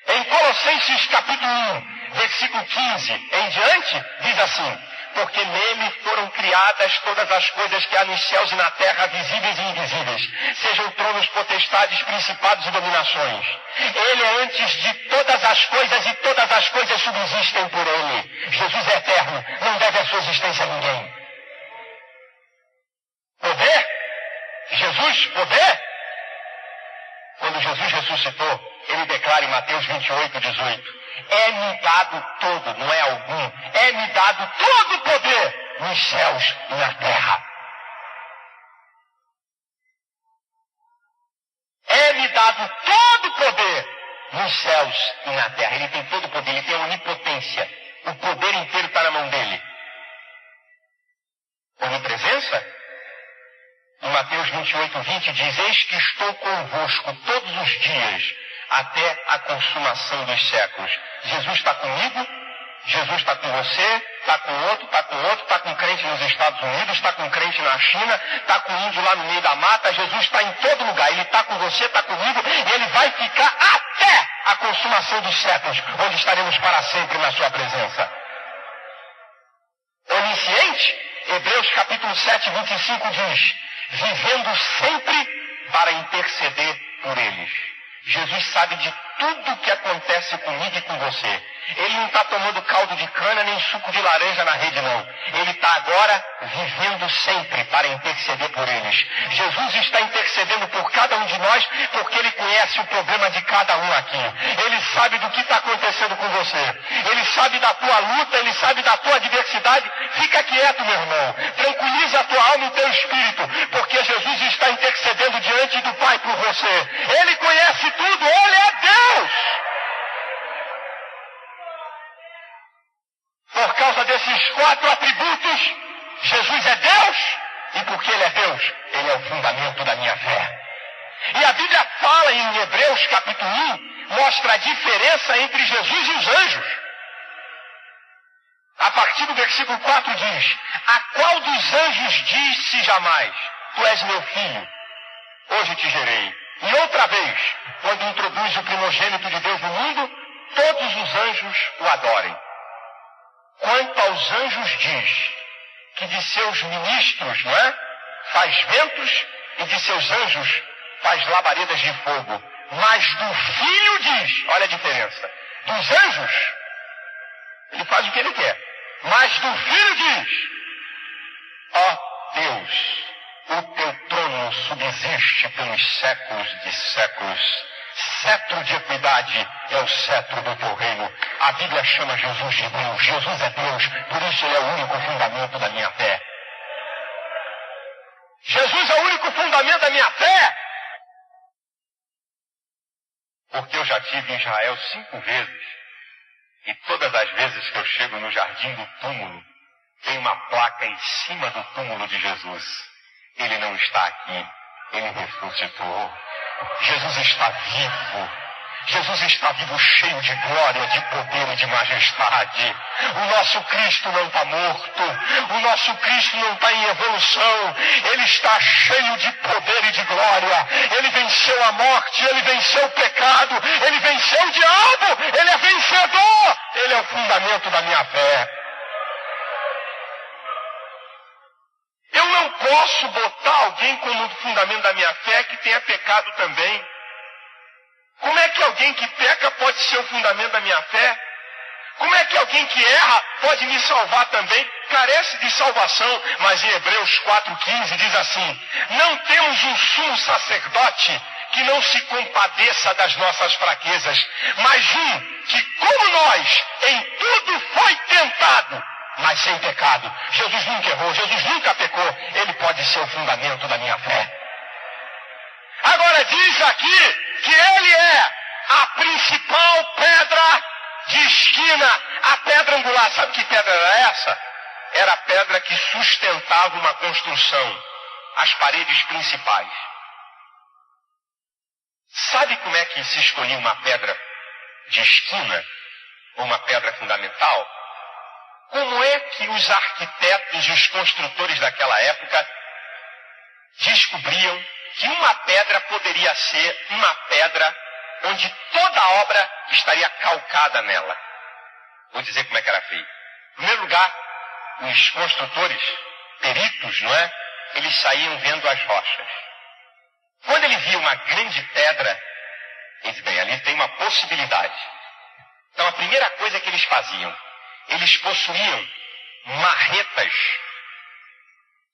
Em Colossenses capítulo 1, versículo 15 em diante, diz assim: porque nele foram criadas todas as coisas que há nos céus e na terra, visíveis e invisíveis, sejam tronos, potestades, principados e dominações. Ele é antes de todas as coisas e todas as coisas subsistem por ele. Jesus é eterno, não deve a sua existência a ninguém. Poder? Jesus, poder? Quando Jesus ressuscitou, ele declara em Mateus 28, 18: é-me dado todo, não é algum, é-me dado todo o poder nos céus e na terra. É-me dado todo o poder nos céus e na terra. Ele tem todo o poder, ele tem a onipotência. O poder inteiro está na mão dele. Onipresença? Em Mateus 28, 20 diz: eis que estou convosco todos os dias, até a consumação dos séculos. Jesus está comigo, Jesus está com você, está com outro, está com outro, está com crente nos Estados Unidos, está com crente na China, está com índio lá no meio da mata. Jesus está em todo lugar, ele está com você, está comigo, e ele vai ficar até a consumação dos séculos, onde estaremos para sempre na sua presença. Onisciente, Hebreus capítulo 7, 25 diz: vivendo sempre para interceder por eles. Jesus sabe de tudo o que acontece comigo e com você. Ele não está tomando caldo de cana nem suco de laranja na rede, não. Ele está agora vivendo sempre para interceder por eles. Jesus está intercedendo por cada um de nós porque ele conhece o problema de cada um aqui. Ele sabe do que está acontecendo com você. Ele sabe da tua luta, ele sabe da tua adversidade. Fica quieto, meu irmão. Tranquiliza a tua alma e o teu espírito, porque Jesus está intercedendo diante do Pai por você. Ele conhece tudo, ele é Deus. Por causa desses 4 atributos, Jesus é Deus, e porque ele é Deus, ele é o fundamento da minha fé. E a Bíblia fala em Hebreus capítulo 1, mostra a diferença entre Jesus e os anjos. A partir do versículo 4 diz: a qual dos anjos disse jamais: tu és meu filho, hoje te gerei. E outra vez, quando introduz o primogênito de Deus no mundo, todos os anjos o adorem. Quanto aos anjos diz que de seus ministros, não é? Faz ventos, e de seus anjos faz labaredas de fogo. Mas do Filho diz, olha a diferença, dos anjos, ele faz o que ele quer. Mas do Filho diz: ó Deus, o teu trono subsiste pelos séculos de séculos. Cetro de equidade é o cetro do teu reino. A Bíblia chama Jesus de Deus. Jesus é Deus, por isso ele é o único fundamento da minha fé. Jesus é o único fundamento da minha fé. Porque eu já estive em Israel 5 vezes. E todas as vezes que eu chego no jardim do túmulo, tem uma placa em cima do túmulo de Jesus. Ele não está aqui, ele ressuscitou. Jesus está vivo. Jesus está vivo, cheio de glória, de poder e de majestade. O nosso Cristo não está morto. O nosso Cristo não está em evolução. Ele está cheio de poder e de glória. Ele venceu a morte, ele venceu o pecado, ele venceu o diabo. Ele é vencedor. Ele é o fundamento da minha fé. Eu não posso botar alguém como fundamento da minha fé que tenha pecado também. Como é que alguém que peca pode ser o fundamento da minha fé? Como é que alguém que erra pode me salvar também? Carece de salvação, mas em Hebreus 4,15 diz assim: não temos um sumo sacerdote que não se compadeça das nossas fraquezas, mas um que, como nós, em tudo foi tentado, mas sem pecado. Jesus nunca errou, Jesus nunca pecou. Ele pode ser o fundamento da minha fé. Agora diz aqui que ele é a principal pedra de esquina, a pedra angular. Sabe que pedra era essa? Era a pedra que sustentava uma construção, as paredes principais. Sabe como é que se escolhia uma pedra de esquina, ou uma pedra fundamental? Como é que os arquitetos e os construtores daquela época descobriam que uma pedra poderia ser uma pedra onde toda a obra estaria calcada nela? Vou dizer como é que era feito. Em primeiro lugar, os construtores, peritos, não é? Eles saíam vendo as rochas. Quando ele via uma grande pedra, ele disse, bem, ali tem uma possibilidade. Então a primeira coisa que eles faziam, eles possuíam marretas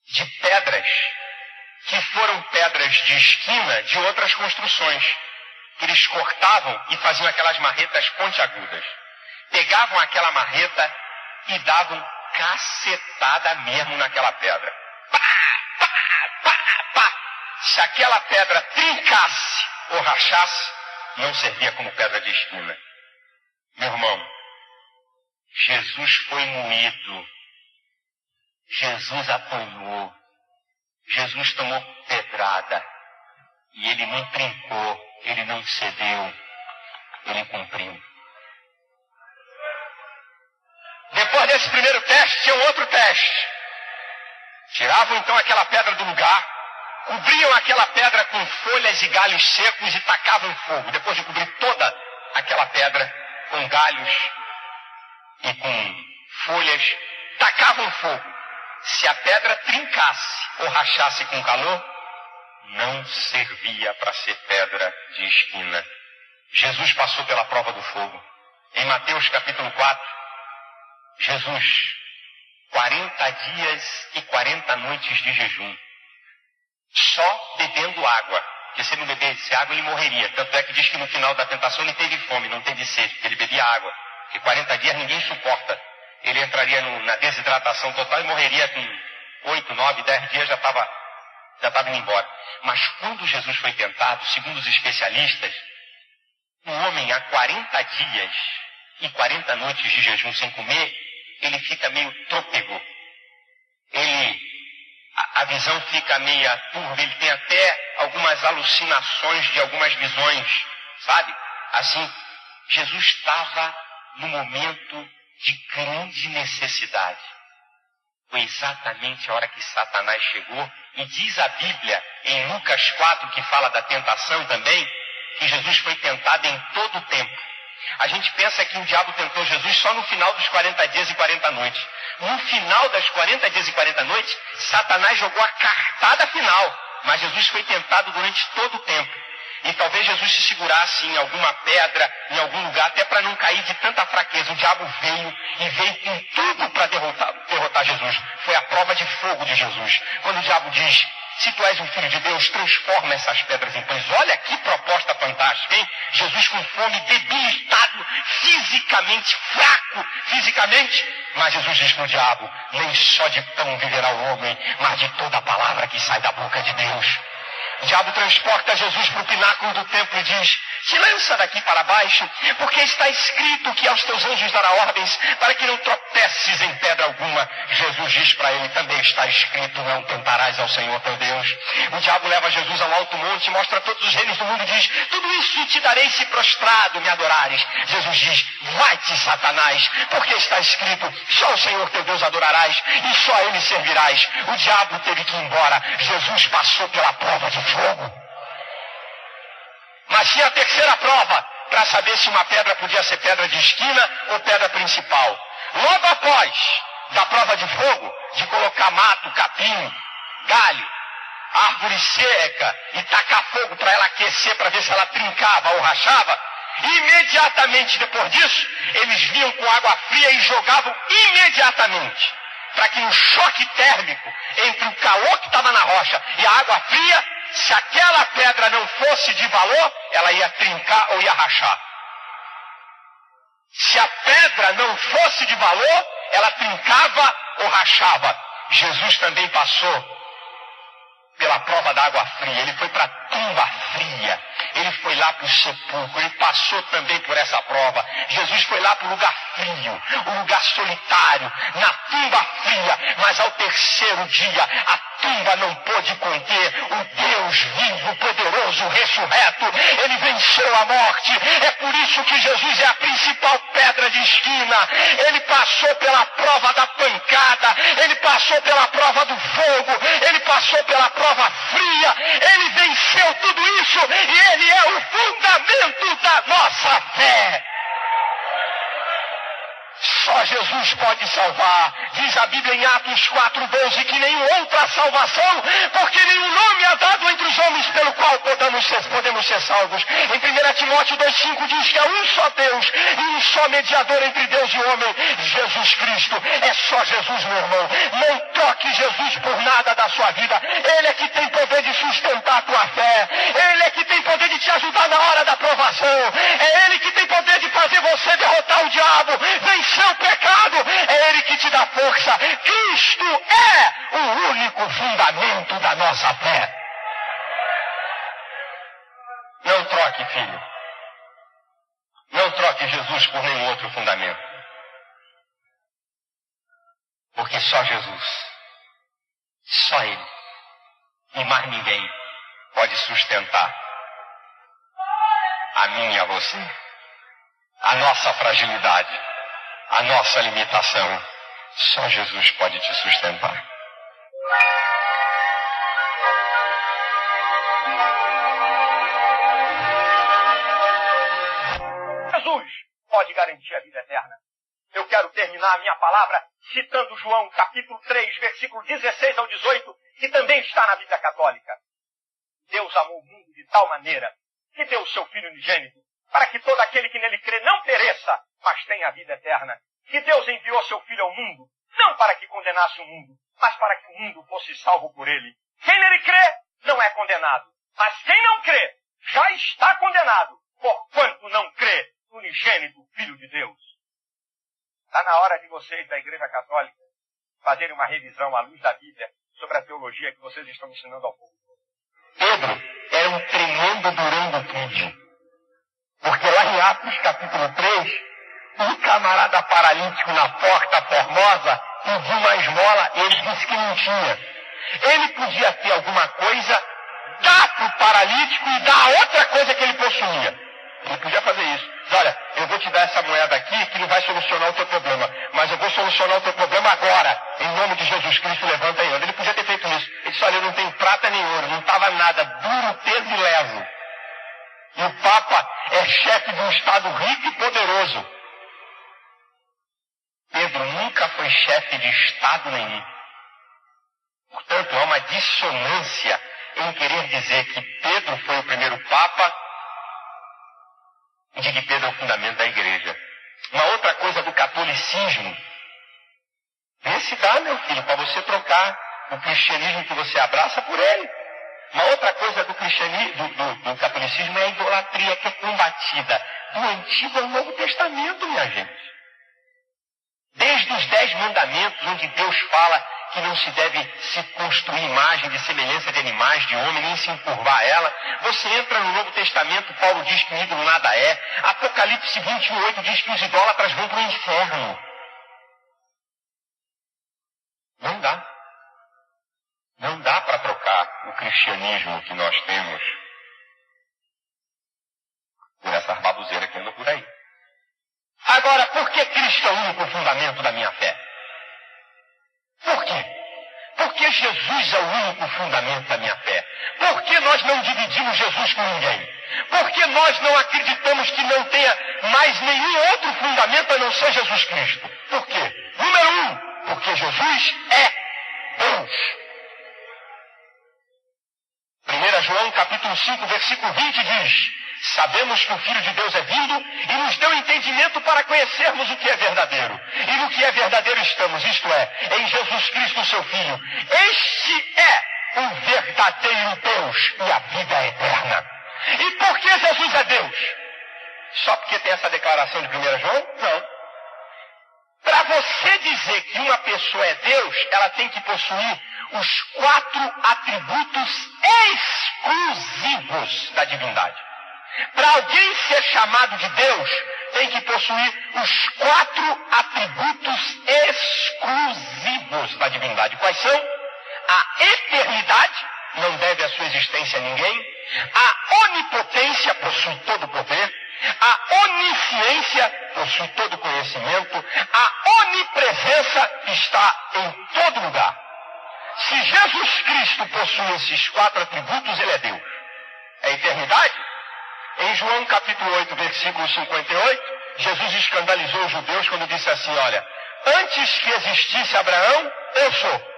de pedras que foram pedras de esquina de outras construções. Eles cortavam e faziam aquelas marretas pontiagudas. Pegavam aquela marreta e davam cacetada mesmo naquela pedra. Pá, pá, pá, pá. Se aquela pedra trincasse ou rachasse, não servia como pedra de esquina. Meu irmão, Jesus foi moído. Jesus apanhou. Jesus tomou pedrada. E ele não trincou, ele não cedeu, ele cumpriu. Depois desse primeiro teste, tinha um outro teste. Tiravam então aquela pedra do lugar, cobriam aquela pedra com folhas e galhos secos e tacavam fogo. Depois de cobrir toda aquela pedra com galhos e com folhas, tacavam fogo. Se a pedra trincasse ou rachasse com calor, não servia para ser pedra de esquina. Jesus passou pela prova do fogo. Em Mateus capítulo 4, Jesus, 40 dias e 40 noites de jejum, só bebendo água. Porque se ele não bebesse água, ele morreria. Tanto é que diz que no final da tentação ele teve fome, não teve sede, porque ele bebia água. Porque 40 dias ninguém suporta. Ele entraria na desidratação total e morreria com 8, 9, 10 dias, já estava indo embora. Mas quando Jesus foi tentado, segundo os especialistas, o homem há 40 dias e 40 noites de jejum sem comer, ele fica meio trôpego. A visão fica meia turva, ele tem até algumas alucinações de algumas visões, sabe? Assim, Jesus estava no momento de grande necessidade. Foi exatamente a hora que Satanás chegou, e diz a Bíblia, em Lucas 4, que fala da tentação também, que Jesus foi tentado em todo o tempo. A gente pensa que o diabo tentou Jesus só no final dos 40 dias e 40 noites. No final das 40 dias e 40 noites, Satanás jogou a cartada final, mas Jesus foi tentado durante todo o tempo. E talvez Jesus se segurasse em alguma pedra, em algum lugar, até para não cair de tanta fraqueza. O diabo veio e veio com tudo para derrotar Jesus. Foi a prova de fogo de Jesus. Quando o diabo diz, se tu és um filho de Deus, transforma essas pedras em pães. Olha que proposta fantástica, hein? Jesus com fome, debilitado, fisicamente, fraco fisicamente. Mas Jesus diz para o diabo, nem só de pão viverá o homem, mas de toda a palavra que sai da boca de Deus. O diabo transporta Jesus para o pináculo do templo e diz, te lança daqui para baixo, porque está escrito que aos teus anjos dará ordens para que não tropeces em pedra alguma. Jesus diz para ele, também está escrito, não tentarás ao Senhor teu Deus. O diabo leva Jesus ao alto monte, mostra todos os reinos do mundo e diz, tudo isso te darei se prostrado me adorares. Jesus diz, vai-te, Satanás, porque está escrito, só o Senhor teu Deus adorarás e só a ele servirás. O diabo teve que ir embora. Jesus passou pela prova de fogo. Mas tinha a terceira prova, para saber se uma pedra podia ser pedra de esquina ou pedra principal. Logo após da prova de fogo, de colocar mato, capim, galho, árvore seca e tacar fogo para ela aquecer, para ver se ela trincava ou rachava, imediatamente depois disso, eles vinham com água fria e jogavam imediatamente, para que o choque térmico entre o calor que estava na rocha e a água fria, se aquela pedra não fosse de valor, ela ia trincar ou ia rachar. Se a pedra não fosse de valor, ela trincava ou rachava. Jesus também passou pela prova da água fria. Ele foi para a tumba fria. Ele foi lá para o sepulcro. Ele passou também por essa prova. Jesus foi lá para o lugar frio, o lugar solitário, na tumba fria. Mas ao terceiro dia, a tumba não pôde conter o Deus vivo, poderoso, ressurreto. Ele venceu a morte. É por isso que Jesus é a principal pedra de esquina. Ele passou pela prova da pancada. Ele passou pela prova do fogo. Ele passou pela prova fria. Ele venceu tudo isso e ele é o fundamento da nossa fé. Só Jesus pode salvar. Diz a Bíblia em Atos 4:12 que nenhuma outra salvação, porque nenhum nome é dado entre os homens pelo qual podemos ser salvos. Em 1 Timóteo 2:5 diz que há um só Deus e um só mediador entre Deus e o homem, Jesus Cristo. É só Jesus, meu irmão. Não troque Jesus por nada da sua vida. Ele é que tem poder de sustentar a tua fé. Ele é que tem poder de te ajudar na hora da provação. É Ele que tem poder de fazer você derrotar o diabo, vencer o pecado. É Ele que te dá força. Cristo é o único fundamento da nossa fé. Não troque, filho. Não troque Jesus por nenhum outro fundamento. Porque só Jesus, só Ele e mais ninguém pode sustentar a mim e a você, a nossa fragilidade, a nossa limitação. Só Jesus pode te sustentar. Jesus pode garantir a vida eterna. Eu quero terminar a minha palavra citando João capítulo 3, versículo 16 ao 18, que também está na Bíblia Católica. Deus amou o mundo de tal maneira que deu o seu Filho unigênito, para que todo aquele que nele crê não pereça, mas tenha a vida eterna. Que Deus enviou seu Filho ao mundo, não para que condenasse o mundo, mas para que o mundo fosse salvo por ele. Quem nele crê não é condenado, mas quem não crê já está condenado, porquanto não crê no unigênito Filho de Deus. Está na hora de vocês da Igreja Católica fazerem uma revisão à luz da Bíblia sobre a teologia que vocês estão ensinando ao povo. Pedro era um tremendo durão-púdio. Porque lá em Atos capítulo 3, um camarada paralítico na Porta Formosa pediu uma esmola e ele disse que não tinha. Ele podia ter alguma coisa, dar para o paralítico e dar a outra coisa que ele possuía. Ele podia fazer isso. Diz, olha, eu vou te dar essa moeda aqui que não vai solucionar o teu problema, mas eu vou solucionar o teu problema agora. Em nome de Jesus Cristo, levanta aí. Ele podia ter feito isso. Ele disse, olha, eu não tenho prata nem ouro, não estava nada, duro, peso e levo. E o Papa é chefe de um Estado rico e poderoso. Pedro nunca foi chefe de Estado nenhum. Portanto, há uma dissonância em querer dizer que Pedro foi o primeiro Papa e de que Pedro é o fundamento da igreja. Uma outra coisa do catolicismo. Vê se dá, meu filho, para você trocar o cristianismo que você abraça por ele. Uma outra coisa do cristianismo, do catolicismo é a idolatria que é combatida do Antigo ao Novo Testamento, minha gente. Desde os 10 mandamentos, onde Deus fala que não se deve se construir imagem de semelhança de animais, de homem, nem se encurvar a ela. Você entra no Novo Testamento, Paulo diz que o ídolo nada é. Apocalipse 21:8 diz que os idólatras vão para o inferno. Não dá. Não dá para trocar o cristianismo que nós temos por essas babuzeiras que andam por aí. Agora, por que Cristo é o único fundamento da minha fé? Por quê? Porque Jesus é o único fundamento da minha fé. Por que nós não dividimos Jesus com ninguém? Por que nós não acreditamos que não tenha mais nenhum outro fundamento a não ser Jesus Cristo? Por quê? Número 1, porque Jesus é Deus. 1 João capítulo 5, versículo 20 diz: sabemos que o Filho de Deus é vindo e nos deu entendimento para conhecermos o que é verdadeiro. E no que é verdadeiro estamos, isto é, em Jesus Cristo, seu Filho. Este é o verdadeiro Deus e a vida eterna. E por que Jesus é Deus? Só porque tem essa declaração de 1 João? Não. Para você dizer que uma pessoa é Deus, ela tem que possuir os 4 atributos exclusivos da divindade. Para alguém ser chamado de Deus, tem que possuir os 4 atributos exclusivos da divindade. Quais são? A eternidade, não deve a sua existência a ninguém. A onipotência, possui todo o poder. A onisciência, possui todo o conhecimento. A onipresença, está em todo lugar. Se Jesus Cristo possui esses 4 atributos, ele é Deus. É eternidade? Em João capítulo 8, versículo 58, Jesus escandalizou os judeus quando disse assim, olha, antes que existisse Abraão, eu sou.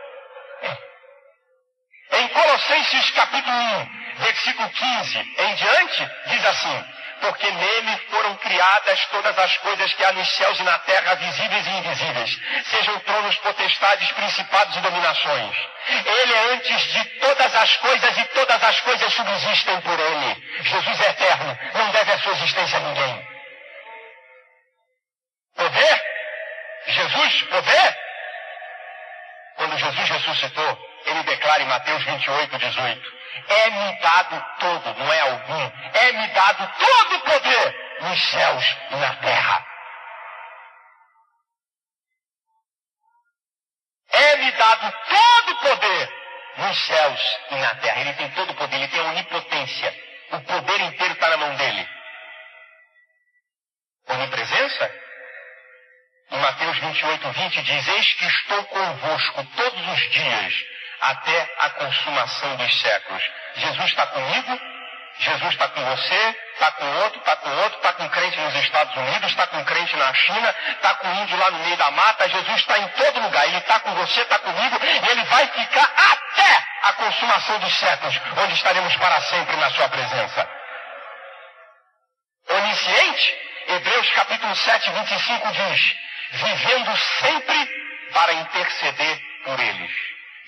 Em Colossenses capítulo 1, versículo 15 em diante, diz assim, porque nele foram criadas todas as coisas que há nos céus e na terra, visíveis e invisíveis, sejam tronos, potestades, principados e dominações. Ele é antes de todas as coisas e todas as coisas subsistem por ele. Jesus é eterno, não deve a sua existência a ninguém. Poder? Jesus, poder? Quando Jesus ressuscitou, ele declara em Mateus 28, 18, é-me dado todo, não é algum, é-me dado todo o poder nos céus e na terra. É-me dado todo o poder nos céus e na terra. Ele tem todo o poder, ele tem a onipotência. O poder inteiro está na mão dele. Onipresença? Em Mateus 28, 20 diz, eis que estou convosco todos os dias, até a consumação dos séculos. Jesus está comigo, Jesus está com você, está com outro, está com outro, está com crente nos Estados Unidos, está com crente na China, está com índio lá no meio da mata. Jesus está em todo lugar, ele está com você, está comigo, e ele vai ficar até a consumação dos séculos, onde estaremos para sempre na sua presença. Onisciente, Hebreus capítulo 7, 25 diz, vivendo sempre para interceder por eles.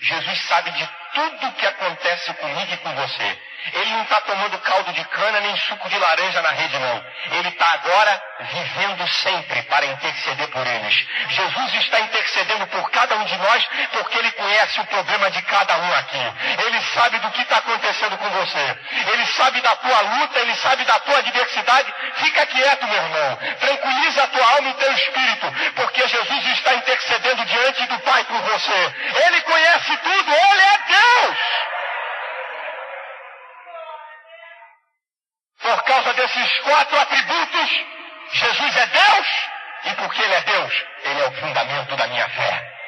Jesus sabe de tudo o que acontece comigo e com você. Ele não está tomando caldo de cana nem suco de laranja na rede, não. Ele está agora vivendo sempre para interceder por eles. Jesus está intercedendo por cada um de nós porque ele conhece o problema de cada um aqui. Ele sabe do que está acontecendo com você. Ele sabe da tua luta, ele sabe da tua adversidade. Fica quieto, meu irmão. Tranquiliza a tua alma e teu espírito, porque Jesus está intercedendo diante do Pai por você. Ele conhece tudo, ele é Deus. Por causa desses 4 atributos, Jesus é Deus, e porque ele é Deus, ele é o fundamento da minha fé.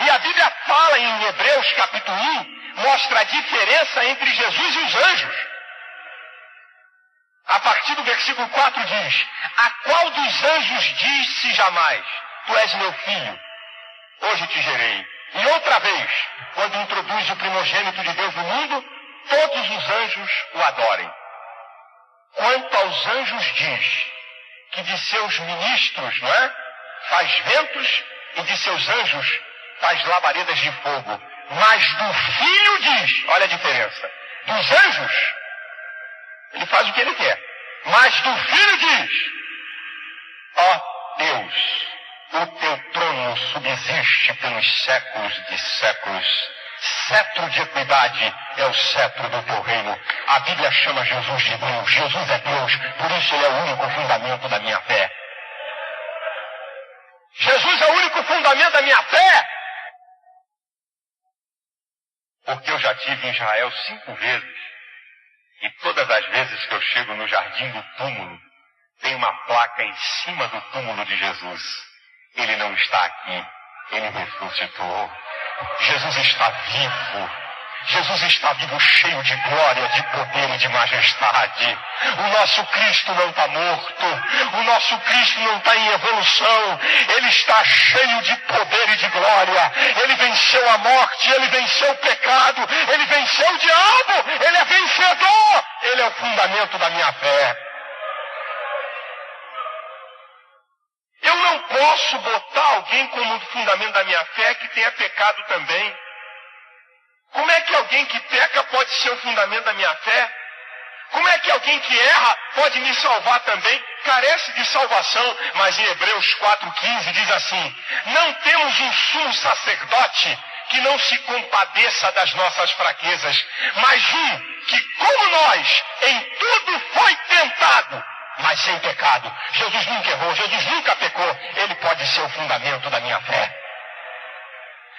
E a Bíblia fala em Hebreus capítulo 1, mostra a diferença entre Jesus e os anjos. A partir do versículo 4 diz, a qual dos anjos disse jamais, tu és meu filho, hoje te gerei. E outra vez, quando introduz o primogênito de Deus no mundo, todos os anjos o adorem. Quanto aos anjos diz, que de seus ministros, não é? Faz ventos, e de seus anjos faz labaredas de fogo. Mas do Filho diz, olha a diferença, dos anjos, ele faz o que ele quer. Mas do Filho diz, ó Deus, O teu trono subsiste pelos séculos de séculos. Cetro de equidade é o cetro do teu reino. A Bíblia chama Jesus de Deus. Jesus é Deus, por isso ele é o único fundamento da minha fé. Jesus é o único fundamento da minha fé. Porque eu já estive em Israel 5 vezes. E todas as vezes que eu chego no jardim do túmulo, tem uma placa em cima do túmulo de Jesus. Ele não está aqui, ele ressuscitou. Jesus está vivo. Jesus está vivo, cheio de glória, de poder e de majestade. O nosso Cristo não está morto. O nosso Cristo não está em evolução. Ele está cheio de poder e de glória. Ele venceu a morte, ele venceu o pecado, ele venceu o diabo. Ele é vencedor. Ele é o fundamento da minha fé. Eu não posso botar alguém como fundamento da minha fé que tenha pecado também. Como é que alguém que peca pode ser o fundamento da minha fé? Como é que alguém que erra pode me salvar também? Carece de salvação, mas em Hebreus 4,15 diz assim: não temos um sumo sacerdote que não se compadeça das nossas fraquezas, mas um que, como nós, em tudo foi tentado, mas sem pecado. Jesus nunca errou, Jesus nunca pecou. Ele pode ser o fundamento da minha fé.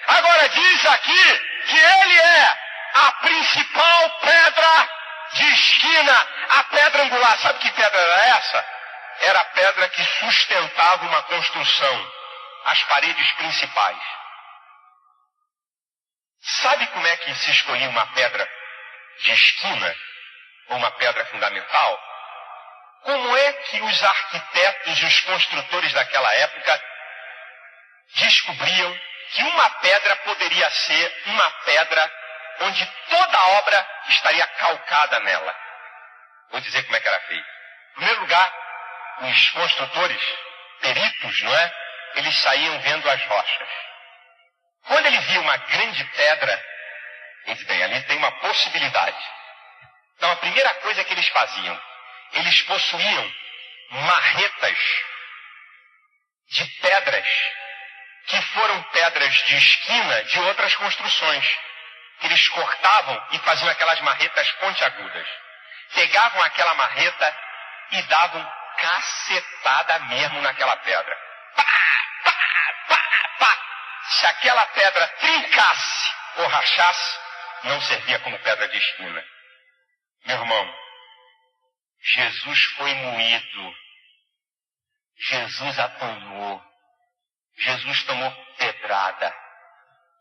Agora diz aqui que ele é a principal pedra de esquina, a pedra angular. Sabe que pedra era essa? Era a pedra que sustentava uma construção, as paredes principais. Sabe como é que se escolhia uma pedra de esquina, ou uma pedra fundamental? Como é que os arquitetos e os construtores daquela época descobriam que uma pedra poderia ser uma pedra onde toda a obra estaria calcada nela? Vou dizer como é que era feito. Em primeiro lugar, os construtores, peritos, não é? Eles saíam vendo as rochas. Quando ele via uma grande pedra, ele disse, bem, ali tem uma possibilidade. Então a primeira coisa que eles faziam, eles possuíam marretas de pedras que foram pedras de esquina de outras construções. Eles cortavam e faziam aquelas marretas pontiagudas. Pegavam aquela marreta e davam cacetada mesmo naquela pedra. Pá, pá, pá, pá. Se aquela pedra trincasse ou rachasse, não servia como pedra de esquina. Meu irmão, Jesus foi moído. Jesus apanhou. Jesus tomou pedrada.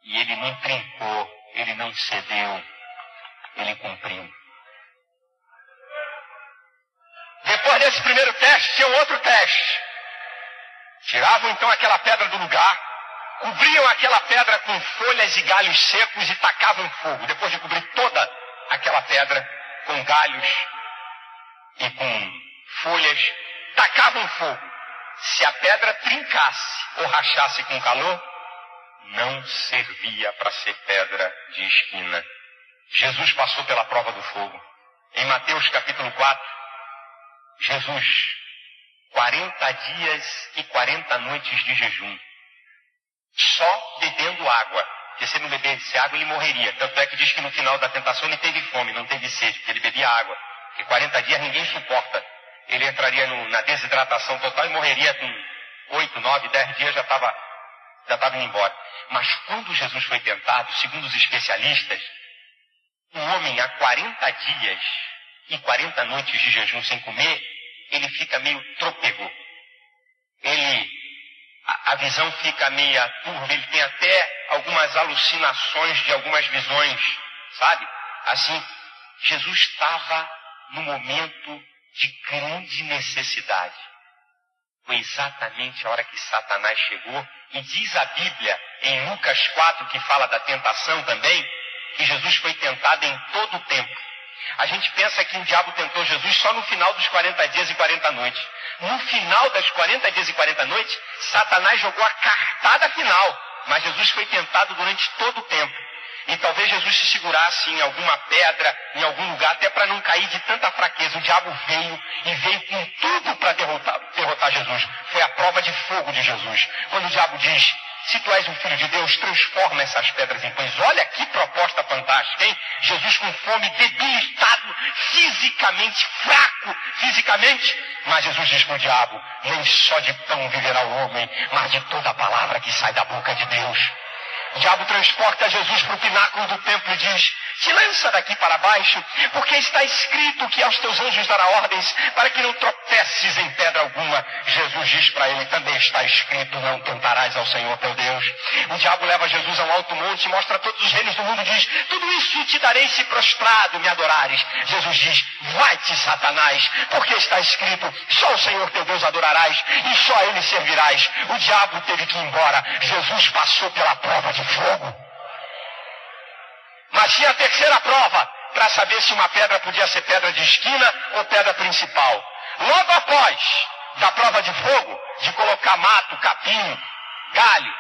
E ele não trincou, ele não cedeu, ele cumpriu. Depois desse primeiro teste, tinha um outro teste. Tiravam então aquela pedra do lugar, cobriam aquela pedra com folhas e galhos secos e tacavam fogo. Depois de cobrir toda aquela pedra com galhos e com folhas, tacavam fogo. Se a pedra trincasse ou rachasse com calor, não servia para ser pedra de esquina. Jesus passou pela prova do fogo. Em Mateus capítulo 4, Jesus, 40 dias e 40 noites de jejum, só bebendo água. Porque se ele não bebesse água, ele morreria. Tanto é que diz que no final da tentação ele teve fome, não teve sede, porque ele bebia água. Porque 40 dias ninguém suporta. Ele entraria na desidratação total e morreria com 8, 9, 10 dias, já estava indo embora. Mas quando Jesus foi tentado, segundo os especialistas, um homem há 40 dias e 40 noites de jejum sem comer, ele fica meio trôpego. A visão fica meio turva, ele tem até algumas alucinações de algumas visões, sabe? Assim, Jesus estava no momento de grande necessidade. Foi exatamente a hora que Satanás chegou, e diz a Bíblia, em Lucas 4, que fala da tentação também, que Jesus foi tentado em todo o tempo. A gente pensa que o diabo tentou Jesus só no final dos 40 dias e 40 noites. No final das 40 dias e 40 noites, Satanás jogou a cartada final, mas Jesus foi tentado durante todo o tempo. E talvez Jesus se segurasse em alguma pedra, em algum lugar, até para não cair de tanta fraqueza. O diabo veio e veio com tudo para derrotar Jesus. Foi a prova de fogo de Jesus. Quando o diabo diz, se tu és um filho de Deus, transforma essas pedras em pães. Olha que proposta fantástica, hein? Jesus com fome, debilitado, fisicamente, fraco fisicamente. Mas Jesus diz para o diabo, nem só de pão viverá o homem, mas de toda a palavra que sai da boca de Deus. O diabo transporta Jesus para o pináculo do templo e diz, te lança daqui para baixo, porque está escrito que aos teus anjos dará ordens para que não tropeces em pedra alguma. Jesus diz para ele, também está escrito, não tentarás ao Senhor teu Deus. O diabo leva Jesus a um alto monte, mostra todos os reinos do mundo e diz, tudo isso te darei se prostrado me adorares. Jesus diz, vai-te Satanás, porque está escrito, só o Senhor teu Deus adorarás e só a ele servirás. O diabo teve que ir embora. Jesus passou pela prova de fogo. Mas tinha a terceira prova, para saber se uma pedra podia ser pedra de esquina ou pedra principal. Logo após da prova de fogo, de colocar mato, capim, galho,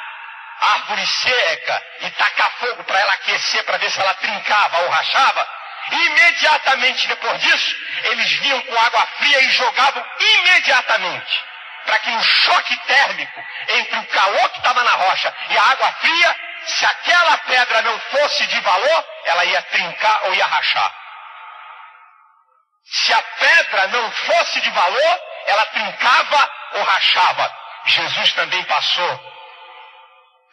árvore seca e tacar fogo para ela aquecer, para ver se ela trincava ou rachava, imediatamente depois disso, eles vinham com água fria e jogavam imediatamente, para que o choque térmico entre o calor que estava na rocha e a água fria, se aquela pedra não fosse de valor, ela ia trincar ou ia rachar. Se a pedra não fosse de valor, ela trincava ou rachava. Jesus também passou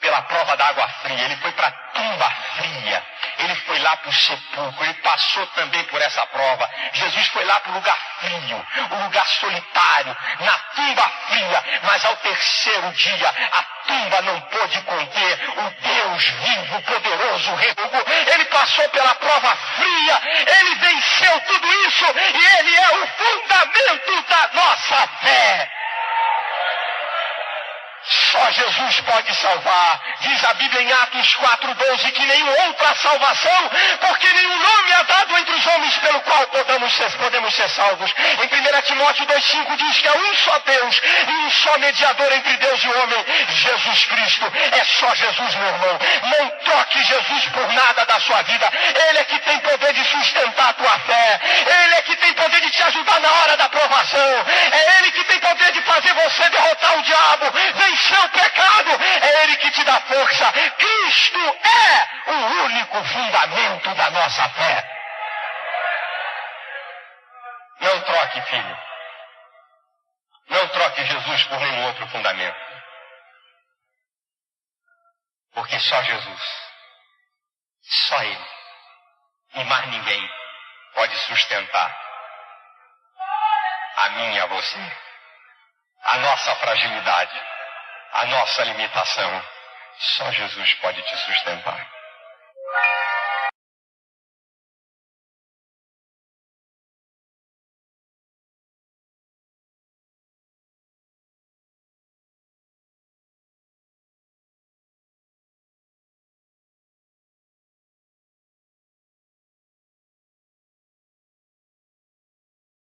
pela prova da água fria. Ele foi para a tumba fria. Ele foi lá para o sepulcro. Ele passou também por essa prova. Jesus foi lá para o lugar frio, o lugar solitário, na tumba fria. Mas ao terceiro dia, a tumba não pôde conter o Deus vivo, poderoso, rego. Ele passou pela prova fria. Ele venceu tudo isso. E ele é o fundamento da nossa fé. Só Jesus pode salvar. Diz a Bíblia em Atos 4:12 que nenhuma outra salvação, porque nenhum nome é dado entre os homens pelo qual podemos ser salvos. Em 1 Timóteo 2:5 diz que há um só Deus e um só mediador entre Deus e o homem, Jesus Cristo. É só Jesus, meu irmão. Não troque Jesus por nada da sua vida. Ele é que tem poder de sustentar a tua fé. Ele é que tem poder de te ajudar na hora da provação. É Ele que tem poder de fazer você derrotar o diabo, vencer o pecado. É Ele que te dá força. Cristo é o único fundamento da nossa fé. Não troque, filho. Não troque Jesus por nenhum outro fundamento. Porque só Jesus, só Ele e mais ninguém pode sustentar a mim e a você, a nossa fragilidade, a nossa limitação. Só Jesus pode te sustentar.